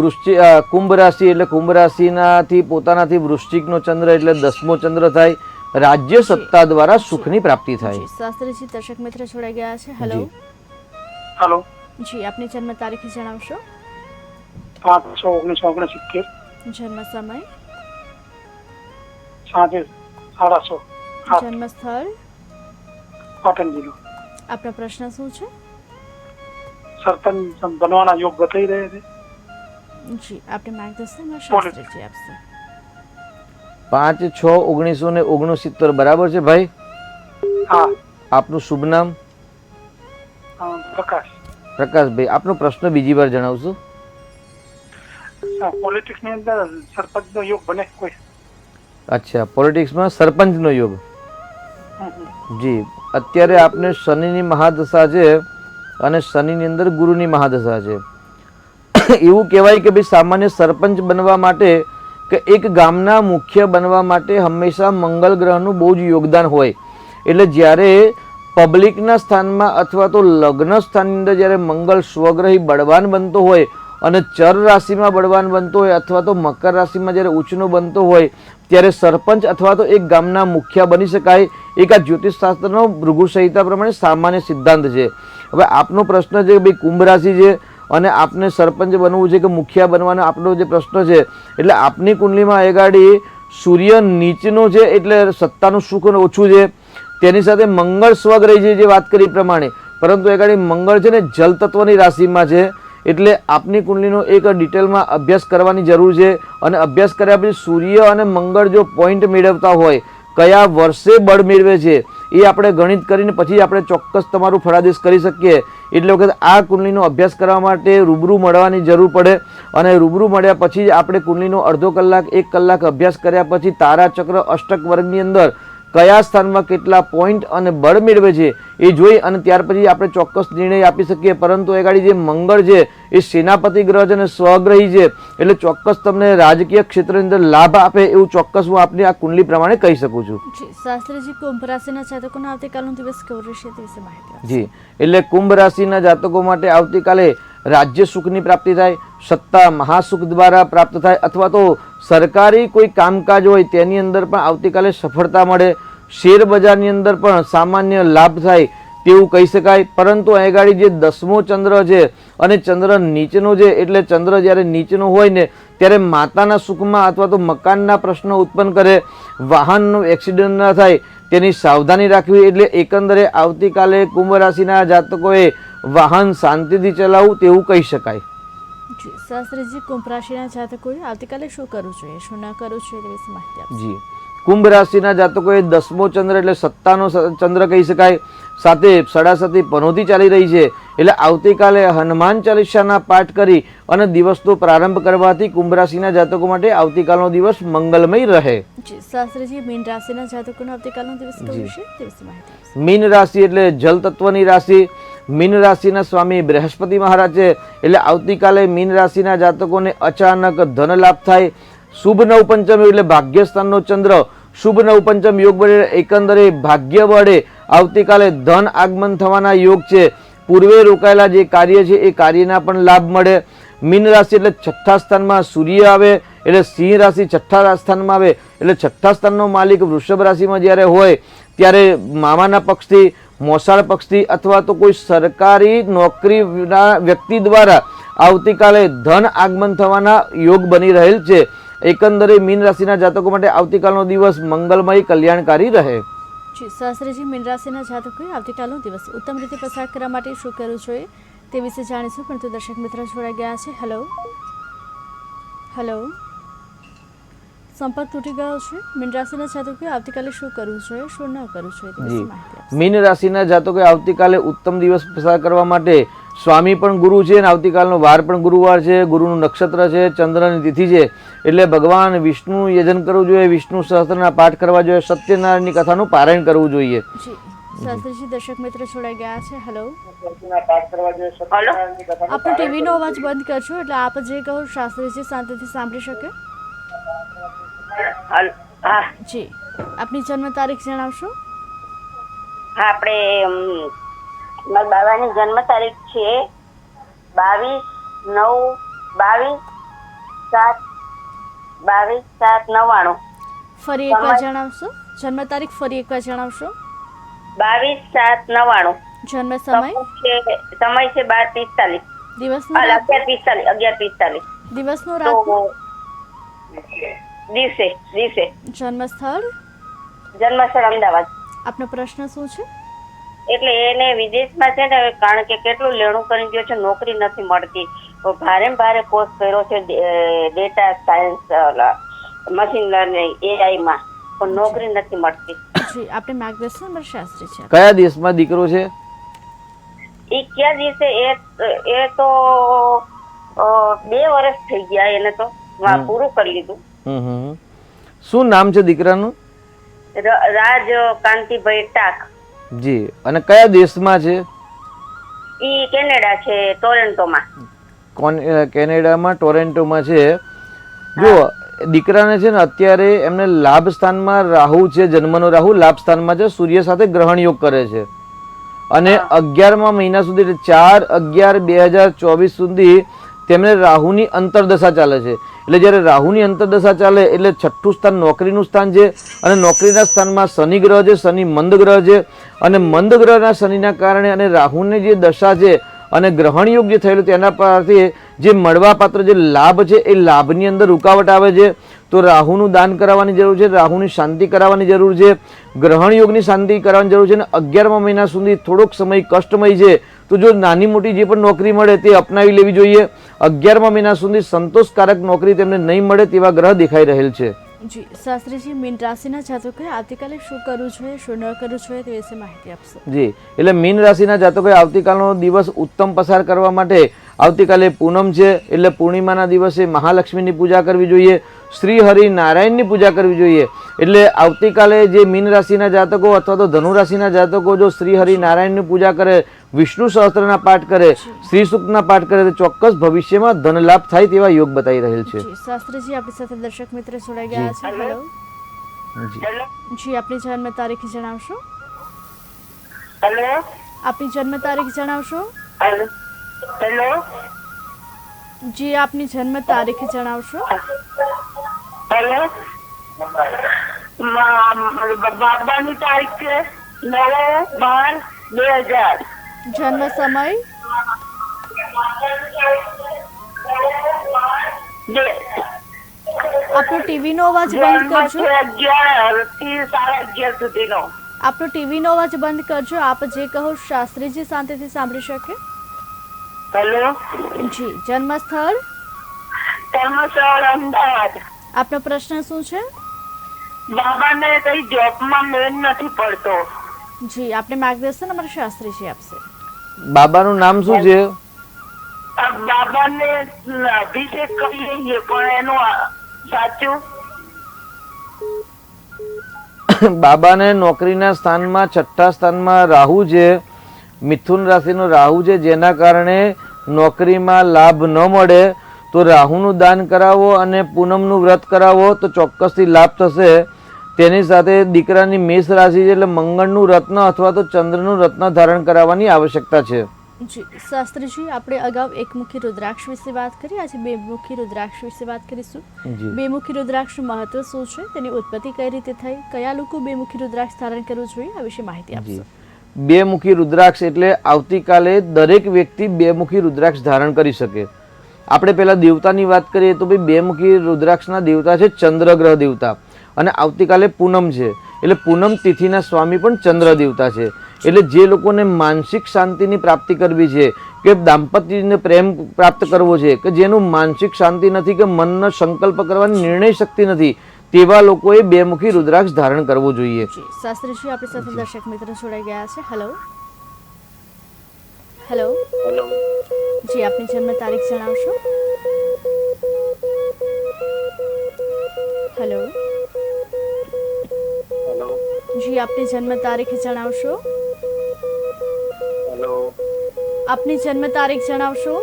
કુંભ રાશિ એટલે કુંભ રાશિનાથી પોતાનાથી વૃશ્ચિકનો ચંદ્ર એટલે 10મો ચંદ્ર થાય. રાજ્ય સત્તા દ્વારા સુખની પ્રાપ્તિ થાય.
જી, શાસ્ત્રીજી દર્શક મિત્ર જોડાઈ ગયા છે. હેલો
હેલો,
જી, આપની જન્મ તારીખ જણાવશો?
5/6/1979.
જન્મ સમય?
સાંજે 6:30.
જન્મ સ્થળ?
પાટણ જિલ્લો.
આપનો પ્રશ્ન શું છે?
સરપંચ બનવાના યોગ બતાવી રહ્યા છે.
જી, આપને માર્ગદર્શન શાસ્ત્રીજી આપશે.
5/6/1969 બરાબર છે ભાઈ?
હા.
આપનું શુભ નામ?
પ્રકાશ.
પ્રકાશભાઈ, આપનો પ્રશ્ન બીજી વાર જણાવશો?
પોલિટિક્સ ની અંદર સરપંચ નો યોગ બને કોઈ?
અચ્છા, પોલિટિક્સમાં સરપંચનો યોગ. જી, અત્યારે આપને શનિની મહાદશા છે અને શનિની અંદર ગુરુની મહાદશા છે. એવું કહેવાય કે ભાઈ સામાન્ય સરપંચ બનવા માટે કે એક ગામના મુખ્ય બનવા માટે હંમેશા મંગળ ગ્રહનું બહુ જ યોગદાન હોય. એટલે જ્યારે પબ્લિકના સ્થાનમાં અથવા તો લગ્ન સ્થાનની અંદર જ્યારે મંગળ સ્વગ્રહી બળવાન બનતો હોય અને ચર રાશિમાં બળવાન બનતો હોય અથવા તો મકર રાશિમાં જ્યારે ઉચ્ચનો બનતો હોય ત્યારે સરપંચ અથવા તો એક ગામના મુખ્ય બની શકાય. એક આ જ્યોતિષશાસ્ત્રનો ભૃગુ સંહિતા પ્રમાણે સામાન્ય સિદ્ધાંત છે. હવે આપનો પ્રશ્ન છે કે ભાઈ કુંભ રાશિ છે અને આપને સરપંચ બનવું છે કે મુખિયા બનવાનો આપણો જે પ્રશ્ન છે, એટલે આપની કુંડલીમાં એગાડી સૂર્ય નીચનો છે એટલે સત્તાનું સુખ ઓછું છે. તેની સાથે મંગળ સ્વગ્રહી છે જે વાત કરી પ્રમાણે, પરંતુ એગાડી મંગળ છે ને જલ તત્વની રાશિમાં છે. એટલે આપની કુંડલીનો એક ડિટેલમાં અભ્યાસ કરવાની જરૂર છે. અને અભ્યાસ કર્યા પછી સૂર્ય અને મંગળ જો પોઈન્ટ મેળવતા હોય, કયા વર્ષે બળ મેળવે છે એ આપણે ગણિત કરીને પછી આપણે ચોક્કસ તમારું ફળાદેશ કરી શકીએ. એટલે વખત આ કુંડલીનો અભ્યાસ કરવા માટે રૂબરૂ મળવાની જરૂર પડે. અને રૂબરૂ મળ્યા પછી જ આપણે કુંડલીનો અડધો કલાક 1 કલાક અભ્યાસ કર્યા પછી તારાચક્ર અષ્ટક વર્ગની અંદર કયા સ્થાનમાં કેટલા પોઈન્ટ અને બળ મેળવે છે એ જોઈ અને ત્યાર પછી આપણે ચોક્કસ નિર્ણય આપી શકીએ. પરંતુ એ ગાડી જે મંગળ છે એ સેનાપતિ ગ્રહ છે અને સ્વગ્રહી છે, એટલે ચોક્કસ તમને રાજકીય ક્ષેત્રની અંદર લાભ આપે એવું ચોક્કસ હું આપની આ કુંડલી પ્રમાણે કહી શકું છું.
જી, શાસ્ત્રીજી કુંભ રાશિના જાતકોનો આવતીકાલનો દિવસ કેવો રહેશે તે વિશે માહિતી આપશે.
જી, એટલે કુંભ રાશિના જાતકો માટે આવતીકાલે રાજ્ય સુખની પ્રાપ્તિ થાય, સત્તા મહાસુખ દ્વારા પ્રાપ્ત થાય, અથવા તો સરકારી કોઈ કામકાજ હોય તેની અંદર પણ આવતીકાલે સફળતા મળે, શેર બજારની અંદર પણ સામાન્ય લાભ થાય તેવું કહી શકાય. પરંતુ અહીં આગળ જે 10મો ચંદ્ર છે અને ચંદ્ર નીચેનો છે, એટલે ચંદ્ર જ્યારે નીચેનો હોય ને ત્યારે માતાના સુખમાં અથવા તો મકાનના પ્રશ્નો ઉત્પન્ન કરે, વાહનનો એક્સિડન્ટ ન થાય તેની સાવધાની રાખવી. એટલે એકંદરે આવતીકાલે કુંભ રાશિના જાતકોએ વાહન શાંતિથી ચલાવવું તેવું કહી શકાય.
જી શાસ્ત્રીજી, કુંભ રાશિના જાતકોએ આવતીકાલે શું કરવું જોઈએ, શું ન કરવું જોઈએ તે વિશે માહિતી આપશો?
જી, કુંભ રાશિના જાતકોએ 10મો ચંદ્ર એટલે સત્તાનો ચંદ્ર કહી શકાય, સાથે સડાસતી પનોતી ચાલી રહી છે. એટલે આવતીકાલે હનુમાન ચાલીસાના પાઠ કરી અને દિવસનો પ્રારંભ કરવાથી કુંભ રાશિના જાતકો માટે આવતીકાલનો દિવસ મંગલમય રહે.
જી શાસ્ત્રીજી, મીન રાશિના જાતકોનો આવતીકાલનો દિવસ કેવો છે તે વિશે માહિતી આપશો?
મીન રાશિ એટલે જલ તત્વની રાશિ. મીન રાશિના સ્વામી બૃહસ્પતિ મહારાજ છે. એટલે આવતીકાલે મીન રાશિના જાતકોને અચાનક ધન લાભ થાય. શુભ નવપંચમ એટલે ભાગ્યસ્થાનનો ચંદ્ર શુભ નવપંચમ યોગ બળે એકંદરે ભાગ્ય બળે આવતીકાલે ધન આગમન થવાના યોગ છે. પૂર્વે રોકાયેલા જે કાર્ય છે એ કાર્યના પણ લાભ મળે. મીન રાશિ એટલે છઠ્ઠા સ્થાનમાં સૂર્ય આવે, એટલે સિંહ રાશિ છઠ્ઠા સ્થાનમાં આવે. એટલે છઠ્ઠા સ્થાનનો માલિક વૃષભ રાશિમાં જ્યારે હોય ત્યારે મામાના પક્ષથી, મોસાળ પક્ષથી અથવા તો કોઈ સરકારી નોકરીના વ્યક્તિ દ્વારા આવતીકાલે ધન આગમન થવાના યોગ બની રહેલ છે. એકંદરે મીન રાશિના જાતકો માટે આવતીકાલનો દિવસ મંગલમય કલ્યાણકારી રહે.
જી શાસ્ત્રીજી, મીન રાશિના જાતકોએ આવતીકાલનો દિવસ ઉત્તમ રીતે પસાર કરવા માટે શું કરવું જોઈએ તે વિશે જાણીશું. પરંતુ દર્શક મિત્રો જોડાઈ ગયા છે. હેલો, સંપર્ક તૂટી ગયો છે. મીન રાશિના જાતકોએ આવતીકાલે શું કરવું જોઈએ, શું ન કરવું જોઈએ તે વિશે માહિતી આપશો?
મીન રાશિના જાતકોએ આવતીકાલે ઉત્તમ દિવસ પસાર કરવા માટે સ્વામી પણ ગુરુ છે અને આવતીકાલનો વાર પણ ગુરુવાર છે, ગુરુનું નક્ષત્ર છે, ચંદ્રની તિથિ છે. એટલે ભગવાન વિષ્ણુ યજન કરવું જોઈએ, વિષ્ણુ સહસ્ત્રના પાઠ કરવા જોઈએ, સત્યનારાયણની કથાનું પારાયણ કરવું જોઈએ.
જી શાસ્ત્રીજી, દર્શક મિત્રો જોડાઈ ગયા છે. હેલો,
હલો,
આપનો ટીવીનો અવાજ બંધ કરજો એટલે આપ જે કહો શાસ્ત્રીજી શાંતિથી સાંભળી શકે.
હા
જી, આપની જન્મ તારીખ જણાવશો?
હા, આપણે મારા બાબાની જન્મ તારીખ છે 22/9/7/22/7/99.
ફરી એકવાર જણાવશો? જન્મ તારીખ ફરી એકવાર જણાવશો?
22/7/99.
જન્મ સમય?
સમય છે 12:45.
દિવસનો
11:45.
દિવસનો રાતનો?
દિવસે.
જન્મ સ્થળ?
જન્મસ્થળ અમદાવાદ.
આપનો પ્રશ્ન શું છે?
એટલે એને વિદેશમાં છે ને, કારણ કે કેટલું લેણું કરી ગયો છે, નોકરી નથી મળતી. ભારે કોર્સ કર્યો છે data science, machine learning, AI માં, પણ નોકરી નથી મળતી.
જી, આપણે માર્ગદર્શન નંબર શાસ્ત્રી છે.
કયા દેશમાં દીકરો છે?
એ ક્યાં દિવસે એ તો 2 વર્ષ થઈ ગયા એને તો પૂરું કરી લીધું.
શું નામ છે દીકરાનું?
રાજ કાંતિભાઈ ટાક.
જી, અને કયા દેશમાં છે?
ઈ કેનેડા છે, ટોરેન્ટોમાં.
કેનેડામાં ટોરેન્ટોમાં છે. જો દીકરાને છે ને અત્યારે એમને લાભ સ્થાનમાં રાહુ છે, જન્મનો રાહુ લાભ સ્થાનમાં છે, સૂર્ય સાથે ગ્રહણ યોગ કરે છે અને 11મા મહિના સુધી એટલે 4/11/2024 સુધી તેમને રાહુની અંતરદશા ચાલે છે. એટલે જ્યારે રાહુની અંતરદશા ચાલે એટલે છઠ્ઠું સ્થાન નોકરીનું સ્થાન છે અને નોકરીના સ્થાનમાં શનિ ગ્રહ છે, શનિ મંદ ગ્રહ છે અને મંદ ગ્રહના શનિના કારણે અને રાહુની જે દશા છે અને ગ્રહણ યોગ જે થયેલું તેના પરથી જે મળવાપાત્ર જે લાભ છે એ લાભની અંદર રૂકાવટ આવે છે. તો રાહુનું દાન કરાવવાની જરૂર છે, રાહુની શાંતિ કરાવવાની જરૂર છે, ગ્રહણ યોગની શાંતિ કરાવવાની જરૂર છે અને 11મા મહિના સુધી થોડોક સમય કષ્ટમય છે. તો જો નાની મોટી જે પણ નોકરી મળે તે અપનાવી લેવી જોઈએ. 11મા મહિના સુધી સંતોષકારક નોકરી તેમને નહીં મળે તેવા ગ્રહ દેખાઈ રહેલ છે.
જી શાસ્ત્રીજી, મીન રાશિના જાતકોએ આવતીકાલે શું કરવું જોઈએ, શું ન કરવું જોઈએ તે વિશે માહિતી આપશો?
જી, એટલે મીન રાશિના જાતકોએ આવતીકાલનો દિવસ ઉત્તમ પસાર કરવા માટે આવતીકાલે પૂનમ છે એટલે પૂર્ણિમાના દિવસે મહાલક્ષ્મીની પૂજા કરવી જોઈએ, શ્રી હરિ નારાયણની પૂજા કરવી જોઈએ. એટલે આવતીકાલે જે મીન રાશિના જાતકો અથવા તો ધનુ રાશિના જાતકો જો શ્રી હરિ નારાયણની પૂજા કરે, વિષ્ણુ સહસ્ત્રના પાઠ કરે, શ્રી સૂક્તના પાઠ કરે તો ચોક્કસ ભવિષ્યમાં ધન લાભ થાય તેવા યોગ બતાવી રહેલ છે.
શાસ્ત્રીજી, આપણી સાથે દર્શક મિત્ર જોડાઈ ગયા છે. હેલો, જી, આપની જન્મ તારીખ જણાવશો?
હેલો,
આપની જન્મ તારીખ જણાવશો?
હેલો
જી આપની જન્મ તારીખ જણાવશો?
હેલો બાબાની તારીખ છે 9/12/2000.
જન્મ સમય? આપનો ટીવીનો અવાજ બંધ કરજો.
11 થી 11:30 સુધીનો.
આપનો ટીવીનો અવાજ બંધ કરજો. આપ જે કહો શાસ્ત્રીજી શાંતિથી સાંભળી શકે.
હેલો
જી જન્મ સ્થળ?
ધર્મસ્થળ અમદાવાદ.
આપનો પ્રશ્ન શું છે?
બાબાને કઈ જોબમાં મેળ નથી પડતો.
જી આપને માર્ગદર્શન અમારા શાસ્ત્રીજી આપશે.
બાબાનું નામ શું છે?
બાબાને અભિષેક કરીએ છીએ પણ એનું સાચું
બાબાને નોકરીના સ્થાનમાં છઠ્ઠા સ્થાનમાં રાહુ છે, મિથુન રાશિનો રાહુ છે, જેના કારણે નોકરીમાં લાભ ન મળે તો રાહુનું દાન કરાવો અને પૂનમનું વ્રત કરાવો તો ચોક્કસથી લાભ થશે. તેની સાથે દીકરાની મેષ રાશિ છે એટલે મંગળનું રત્ન અથવા તો ચંદ્રનું રત્ન ધારણ કરાવવાની આવશ્યકતા છે.
જી શાસ્ત્રીજી આપણે અગાઉ એકમુખી રુદ્રાક્ષ વિશે વાત કરી, આજે બેમુખી રુદ્રાક્ષ વિશે વાત કરીશું.
જી.
બેમુખી રુદ્રાક્ષનું મહત્વ શું છે, તેની ઉત્પત્તિ કઈ રીતે થઈ, કયા લોકો બેમુખી રુદ્રાક્ષ ધારણ કરવું જોઈએ, આ વિશે માહિતી આપશો.
બેમુખી રુદ્રાક્ષ એટલે આવતીકાલે દરેક વ્યક્તિ બેમુખી રુદ્રાક્ષ ધારણ કરી શકે. આપણે પહેલા દેવતાની વાત કરીએ તો ભાઈ બેમુખી રુદ્રાક્ષના દેવતા છે ચંદ્રગ્રહ દેવતા, અને આવતીકાલે પૂનમ છે એટલે પૂનમ તિથિના સ્વામી પણ ચંદ્ર દેવતા છે. એટલે જે લોકોને માનસિક શાંતિની પ્રાપ્તિ કરવી છે કે દાંપત્યને પ્રેમ પ્રાપ્ત કરવો છે કે જેનું માનસિક શાંતિ નથી કે મનનો સંકલ્પ કરવાની નિર્ણય શક્તિ નથી તેવા લોકોએ બેમુખી રુદ્રાક્ષ ધારણ કરવો જોઈએ.
જી શાસ્ત્રીજી આપણી સાથે દર્શક મિત્રો જોડાઈ ગયા છે. હેલો હેલો જી આપની જન્મ તારીખ જણાવશો? હેલો જી આપની જન્મ તારીખ જણાવશો? આપની જન્મ તારીખ જણાવશો?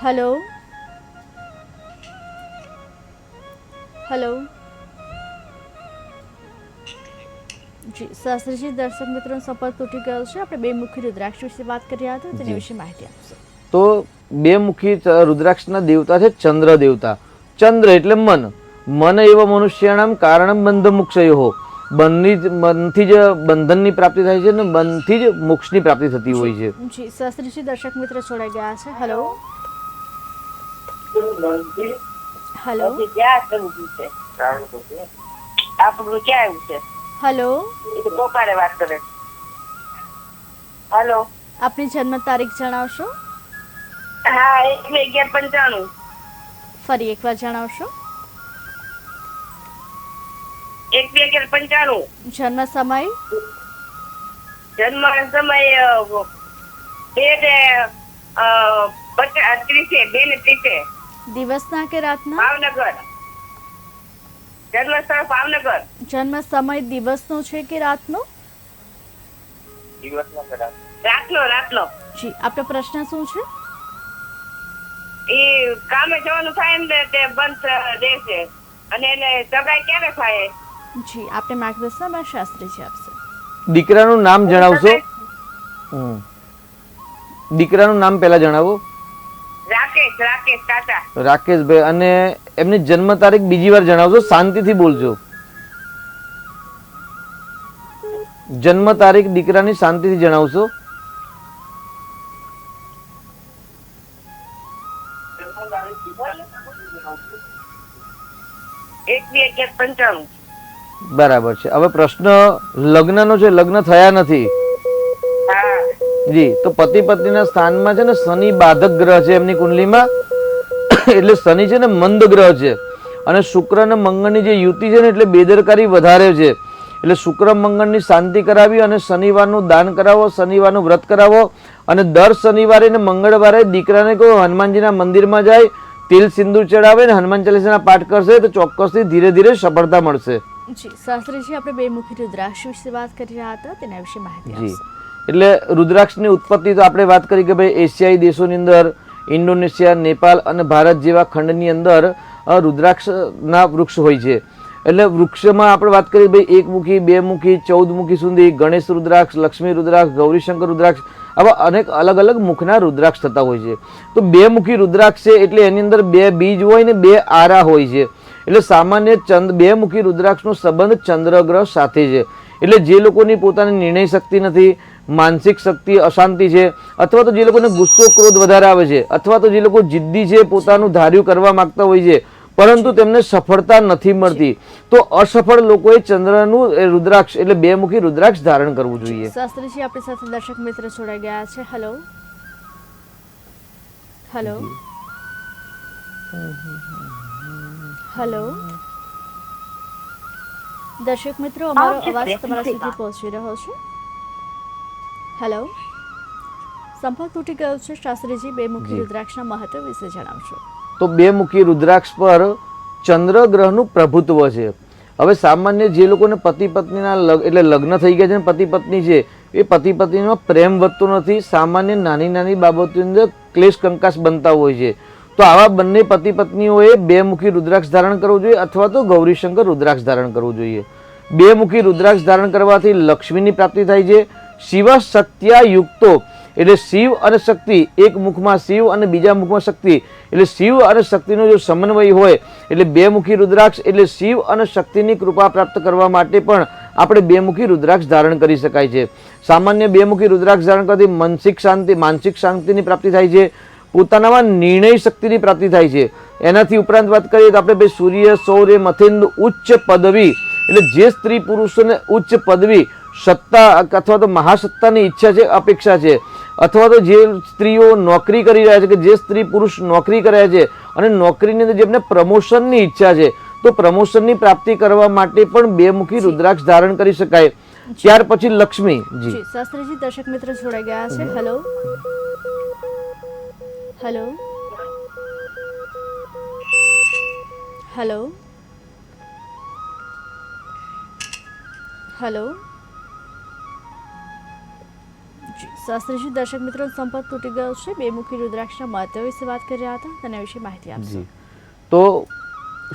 હેલો હેલો જી શાસ્ત્રીજી દર્શક મિત્રોનો સંપર્ક તૂટી ગયો છે. આપણે બેમુખી રુદ્રાક્ષ વિશે વાત કરી રહ્યા હતા, તેની વિશે માહિતી આપશો.
તો બેમુખી રુદ્રાક્ષના દેવતા છે ચંદ્ર દેવતા. ચંદ્ર એટલે મન, મન એવ મનુષ્યાણામ કારણમ બંધ મોક્ષયો. મનથી જ બંધનની પ્રાપ્તિ થાય છે ને મનથી જ મોક્ષની પ્રાપ્તિ થતી હોય છે.
જી શાસ્ત્રીજી દર્શક મિત્રો જોડાઈ ગયા છે. હેલો હેલો
આપણું ક્યાં આવ્યું છે?
હેલો
પોપારે વાત કરે. હેલો
આપની જન્મ તારીખ જણાવશો?
હા 1/11/95.
ફરી એકવાર જણાવશો?
1/11/95.
જન્મ સમય?
જન્મ સમય 2:30.
દિવસના કે રાતના?
ભાવનગર. જન્મ સ્થળ ભાવનગર.
જન્મ સમય દિવસનો છે કે રાતનો?
રાતનો.
જી આપનો પ્રશ્ન શું છે?
એ કામે જવાનું થાય એમ તે બંધ રહેશે અને એને સગાઈ ક્યારે થાય?
જી આપને માર્ગદર્શન અમારા શાસ્ત્રીજી આપશે.
દીકરાનું નામ જણાવશો? દીકરાનું નામ પહેલા જણાવો.
રાકેશ કાકા.
રાકેશભાઈ. અને એમની જન્મ તારીખ બીજી વાર જણાવજો, શાંતિથી બોલજો. જન્મ તારીખ દીકરાની શાંતિથી જણાવશો. બરાબર છે. હવે પ્રશ્ન લગ્નનો છે, લગ્ન થયા નથી. જી. તો પતિ પત્નીના સ્થાનમાં છે ને શનિ બાધક ગ્રહ છે એમની કુંડલીમાં. એટલે શનિ છે ને મંદ ગ્રહ છે અને શુક્ર અને મંગળની જે યુતિ છે ને એટલે બેદરકારી વધારે છે. એટલે શુક્ર મંગળની શાંતિ કરાવી અને શનિવારનું દાન કરાવો, શનિવારનું વ્રત કરાવો અને દર શનિવારે ને મંગળવારે દીકરાને કહો હનુમાનજીના મંદિરમાં જાય, તિલ સિંદૂર ચડાવે ને હનુમાન ચાલીસાના પાઠ કરશે તો ચોક્કસથી ધીરે ધીરે સફળતા મળશે.
જી શાસ્ત્રીજી આપણે બેમુખી રુદ્રાક્ષ વિશે વાત કરી રહ્યા હતા, તેના વિશે માહિતી
જી.
આપશો.
એટલે રુદ્રાક્ષની ઉત્પત્તિ તો આપણે વાત કરી કે ભાઈ એશિયાઈ દેશોની અંદર ઇન્ડોનેશિયા, નેપાળ અને ભારત જેવા ખંડની અંદર રુદ્રાક્ષના વૃક્ષ હોય છે. એટલે વૃક્ષમાં આપણે વાત કરીએ ભાઈ 1 મુખી, 2 મુખી, 14 મુખી સુધી ગણેશ રુદ્રાક્ષ, લક્ષ્મી રુદ્રાક્ષ, ગૌરીશંકર રુદ્રાક્ષ, આવા અનેક અલગ અલગ મુખના રુદ્રાક્ષ થતા હોય છે. તો 2 મુખી રુદ્રાક્ષ છે એટલે એની અંદર 2 બીજ હોય ને 2 આરા હોય છે. એટલે સામાન્ય 2 મુખી રુદ્રાક્ષનો સંબંધ ચંદ્રગ્રહ સાથે છે. એટલે જે લોકોની પોતાની નિર્ણય શક્તિ નથી, માનસિક શક્તિ અશાંતિ છે, અથવા તો જે લોકોને ગુસ્સો ક્રોધ વધારે આવે છે, અથવા તો જે લોકો જિદ્દી છે, પોતાનું ધાર્યું કરવા માંગતા હોય છે પરંતુ તેમને સફળતા નથી મળતી, તો અસફળ લોકોએ ચંદ્રનું રુદ્રાક્ષ એટલે 2 મુખી રુદ્રાક્ષ ધારણ કરવું જોઈએ.
શાસ્ત્રીજી આપણી સાથે દર્શક મિત્ર જોડાઈ ગયા છે. હેલો હેલો હેલો દર્શક મિત્રો, અમારો અવાજ તમારા સુધી પહોંચી રહ્યો છે. હેલો, સંપર્ક તૂટી ગયો છે. શાસ્ત્રીજી 2 મુખી રુદ્રાક્ષના મહત્વ વિશે જણાવશો.
તો 2 મુખી રુદ્રાક્ષ પર ચંદ્ર ગ્રહનું પ્રભુત્વ છે. હવે સામાન્ય જે લોકોને પતિ પત્નીના એટલે લગ્ન થઈ ગયા છે ને પતિ પત્ની છે, એ પતિ પત્નીમાં પ્રેમ વધતો નથી, સામાન્ય નાની નાની બાબતોની અંદર ક્લેશ કંકાસ બનતા હોય છે. તો આવા બંને પતિ પત્નીઓએ 2 મુખી રુદ્રાક્ષ ધારણ કરવું જોઈએ અથવા તો ગૌરીશંકર રુદ્રાક્ષ ધારણ કરવું જોઈએ. 2 મુખી રુદ્રાક્ષ ધારણ કરવાથી લક્ષ્મીની પ્રાપ્તિ થાય છે. શિવ શક્ત્યા યુક્તો એટલે શિવ અને શક્તિ, એક મુખમાં શિવ અને બીજા મુખમાં શક્તિ, એટલે શિવ અને શક્તિનો જો સમન્વય હોય એટલે 2 મુખી રુદ્રાક્ષ એટલે શિવ અને શક્તિની કૃપા પ્રાપ્ત કરવા માટે પણ આપણે 2 મુખી રુદ્રાક્ષ ધારણ કરી શકાય છે. સામાન્ય 2 મુખી રુદ્રાક્ષ ધારણ કરવાથી માનસિક શાંતિની પ્રાપ્તિ થાય છે, પોતાનામાં નિર્ણય શક્તિની પ્રાપ્તિ થાય છે. એનાથી ઉપરાંત વાત કરીએ તો આપણે ભાઈ સૂર્ય, સૌર્ય, મથેન્દુ, ઉચ્ચ પદવી એટલે જે સ્ત્રી પુરુષોને ઉચ્ચ પદવી, સત્તા અથવા તો મહાસત્તાની ઈચ્છા છે, અપેક્ષા છે, અથવા તો જે સ્ત્રીઓ નોકરી કરી રહ્યા છે કે જે સ્ત્રી પુરુષ નોકરી કર્યા છે અને નોકરીની અંદર જેમને પ્રમોશનની ઈચ્છા છે, તો પ્રમોશનની પ્રાપ્તિ કરવા માટે પણ 2 મુખી રુદ્રાક્ષ ધારણ કરી શકાય. ત્યાર પછી લક્ષ્મી જી
શાસ્ત્રીજી દર્શક મિત્ર જોડાઈ ગયા છે. Hello hello hello hello Shastriji દર્શક મિત્રો સંપર્ક તૂટી ગયો છે. 2 મુખી રુદ્રાક્ષના મહત્વ વિશે વાત કરી રહ્યા હતા, તેના વિશે માહિતી આપશો.
તો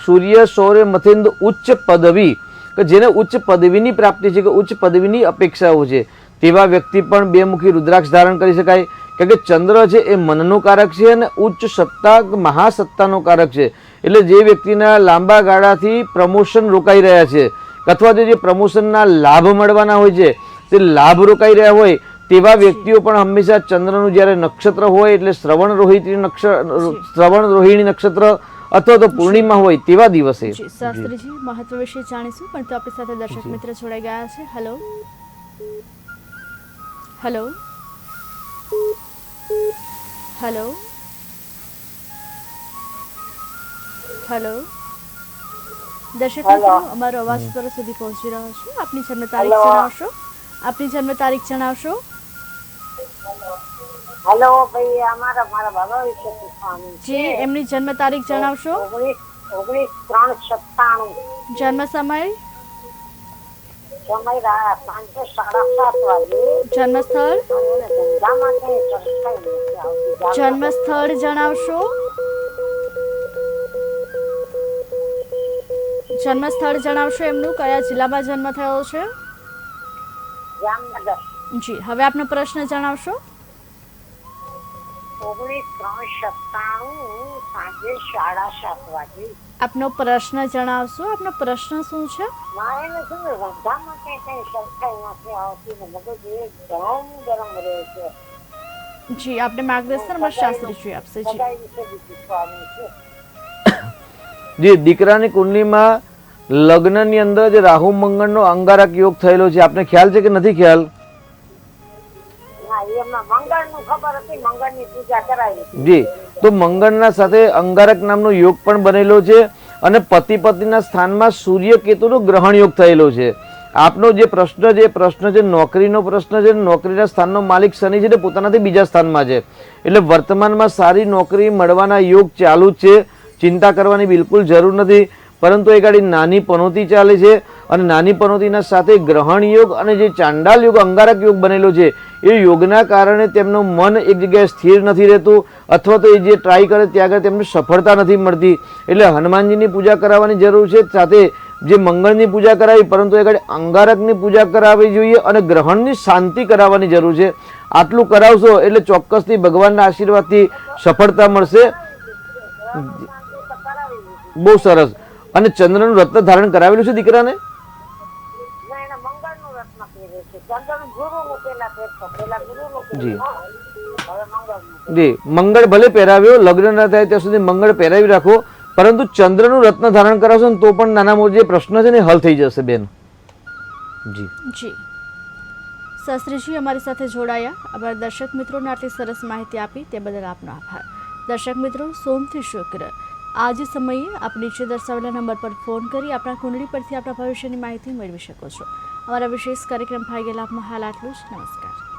સૂર્ય, સૌર્ય, મથેન્દુ, ઉચ્ચ પદવી કે જેને ઉચ્ચ પદવીની પ્રાપ્તિ છે કે ઉચ્ચ પદવીની અપેક્ષાઓ છે, તેવા વ્યક્તિ પણ 2 મુખી રુદ્રાક્ષ ધારણ કરી શકાય. કારણ કે ચંદ્ર છે એ મનનો કારક છે અને ઉચ્ચ સત્તા મહાસત્તાનો કારક છે. એટલે જે વ્યક્તિના લાંબા ગાળાથી પ્રમોશન રોકાઈ રહ્યા છે અથવા તો જે પ્રમોશનના લાભ મળવાના હોય છે તે લાભ રોકાઈ રહ્યા હોય તેવા વ્યક્તિઓ પણ હંમેશા ચંદ્રનું જ્યારે નક્ષત્ર હોય એટલે શ્રવણ રોહિણી નક્ષત્ર અથવા તો પૂર્ણિમા હોય તેવા દિવસે.
શાસ્ત્રીજી મહત્વ વિશે જાણીશું, પણ તો આપણી સાથે દર્શક મિત્ર જોડાઈ ગયા છે. હેલો હેલો હેલો હેલો દર્શક મિત્રો, અમારો અવાજ તમારા સુધી પહોંચી રહ્યો છે. આપની જન્મ તારીખ જણાવશો. આપની જન્મ તારીખ જણાવશો.
હેલો ભાઈ, મારા બાબા વિશે પૂછવાનું છે.
જી, એમની જન્મ તારીખ જણાવશો.
19/3/97.
જન્મ સમય.
સમય સાંજે 7:30 વાગે.
જન્મ સ્થળ.
ધંધામાં કઈ સંસ્થા નથી આવતી.
જન્મ સ્થળ જણાવશો. જન્મ સ્થળ જણાવશો એમનું, કયા જિલ્લામાં જન્મ થયો છે.
જામનગર.
જી, હવે આપનો પ્રશ્ન જણાવશો.
19/3/97 સાંજે 7:30 વાગે.
આપનો પ્રશ્ન જણાવશો. આપનો પ્રશ્ન શું છે.
મારે શું ધંધામાં કઈ સંસ્થા નથી આવતી ને મગજ ગરમ રહે છે.
જી, આપને માર્ગદર્શન અમારા શાસ્ત્રીજી આપશે. જી
સગાઈ વિશે બી પૂછવાનું છે.
જે દીકરાની કુંડલીમાં લગ્નની અંદર જે રાહુ મંગળનો અંગારક યોગ થયેલો છે, આપને ખ્યાલ છે કે નથી ખ્યાલ? જી, તો મંગળના સાથે અંગારક નામનો યોગ પણ બનેલો છે અને પતિ પત્નીના સ્થાનમાં સૂર્ય કેતુનો ગ્રહણ યોગ થયેલો છે. આપનો જે પ્રશ્ન છે નોકરીનો પ્રશ્ન છે. નોકરીના સ્થાનનો માલિક શનિ છે, પોતાનાથી બીજા સ્થાનમાં છે. એટલે વર્તમાનમાં સારી નોકરી મળવાના યોગ ચાલુ જ છે, ચિંતા કરવાની બિલકુલ જરૂર નથી. પરંતુ એ ગાડી નાની પનોતી ચાલે છે અને નાની પનોતીના સાથે ગ્રહણ યોગ અને જે ચાંડાલ યોગ અંગારક યોગ બનેલો છે એ યોગના કારણે તેમનું મન એક જગ્યાએ સ્થિર નથી રહેતું અથવા તો એ જે ટ્રાય કરે ત્યાં આગળ તેમને સફળતા નથી મળતી. એટલે હનુમાનજીની પૂજા કરાવવાની જરૂર છે, સાથે જે મંગળની પૂજા કરાવી, પરંતુ એ ઘડી અંગારકની પૂજા કરાવવી જોઈએ અને ગ્રહણની શાંતિ કરાવવાની જરૂર છે. આટલું કરાવશો એટલે ચોક્કસથી ભગવાનના આશીર્વાદથી સફળતા મળશે. બહુ સરસ. અને ચંદ્રનું રત્ન ધારણ કરાવેલું છે દીકરાને?
ના એના મંગળનું રત્ન પહેરે છે. ચંદ્રનું ગુરુનું પેલા પહેરતો, પેલા ગુરુનું
જી.
પહેરતો, હવે મંગળનું.
જી, મંગળ ભલે પહેરાવ્યો, લગ્ન ન થાય ત્યાં સુધી મંગળ પહેરાવી રાખો, પરંતુ ચંદ્રનું રત્ન ધારણ કરાવશો ને તો પણ નાના મોટા જે પ્રશ્ન છે ને હલ થઈ જશે બેન. જી
જી શાસ્ત્રીજી અમારી સાથે જોડાયા. અમારા દર્શક મિત્રોને આટલી સરસ માહિતી આપી તે બદલ આપનો આભાર. દર્શક મિત્રો, સોમથી શુક્ર આ જ સમયે આપ નીચે દર્શાવેલા નંબર પર ફોન કરી આપણા કુંડળી પરથી આપણા ભવિષ્યની માહિતી મેળવી શકો છો. અમારા વિશેષ કાર્યક્રમ ભાગ્ય લાભમાં હાલ આટલું જ. નમસ્કાર.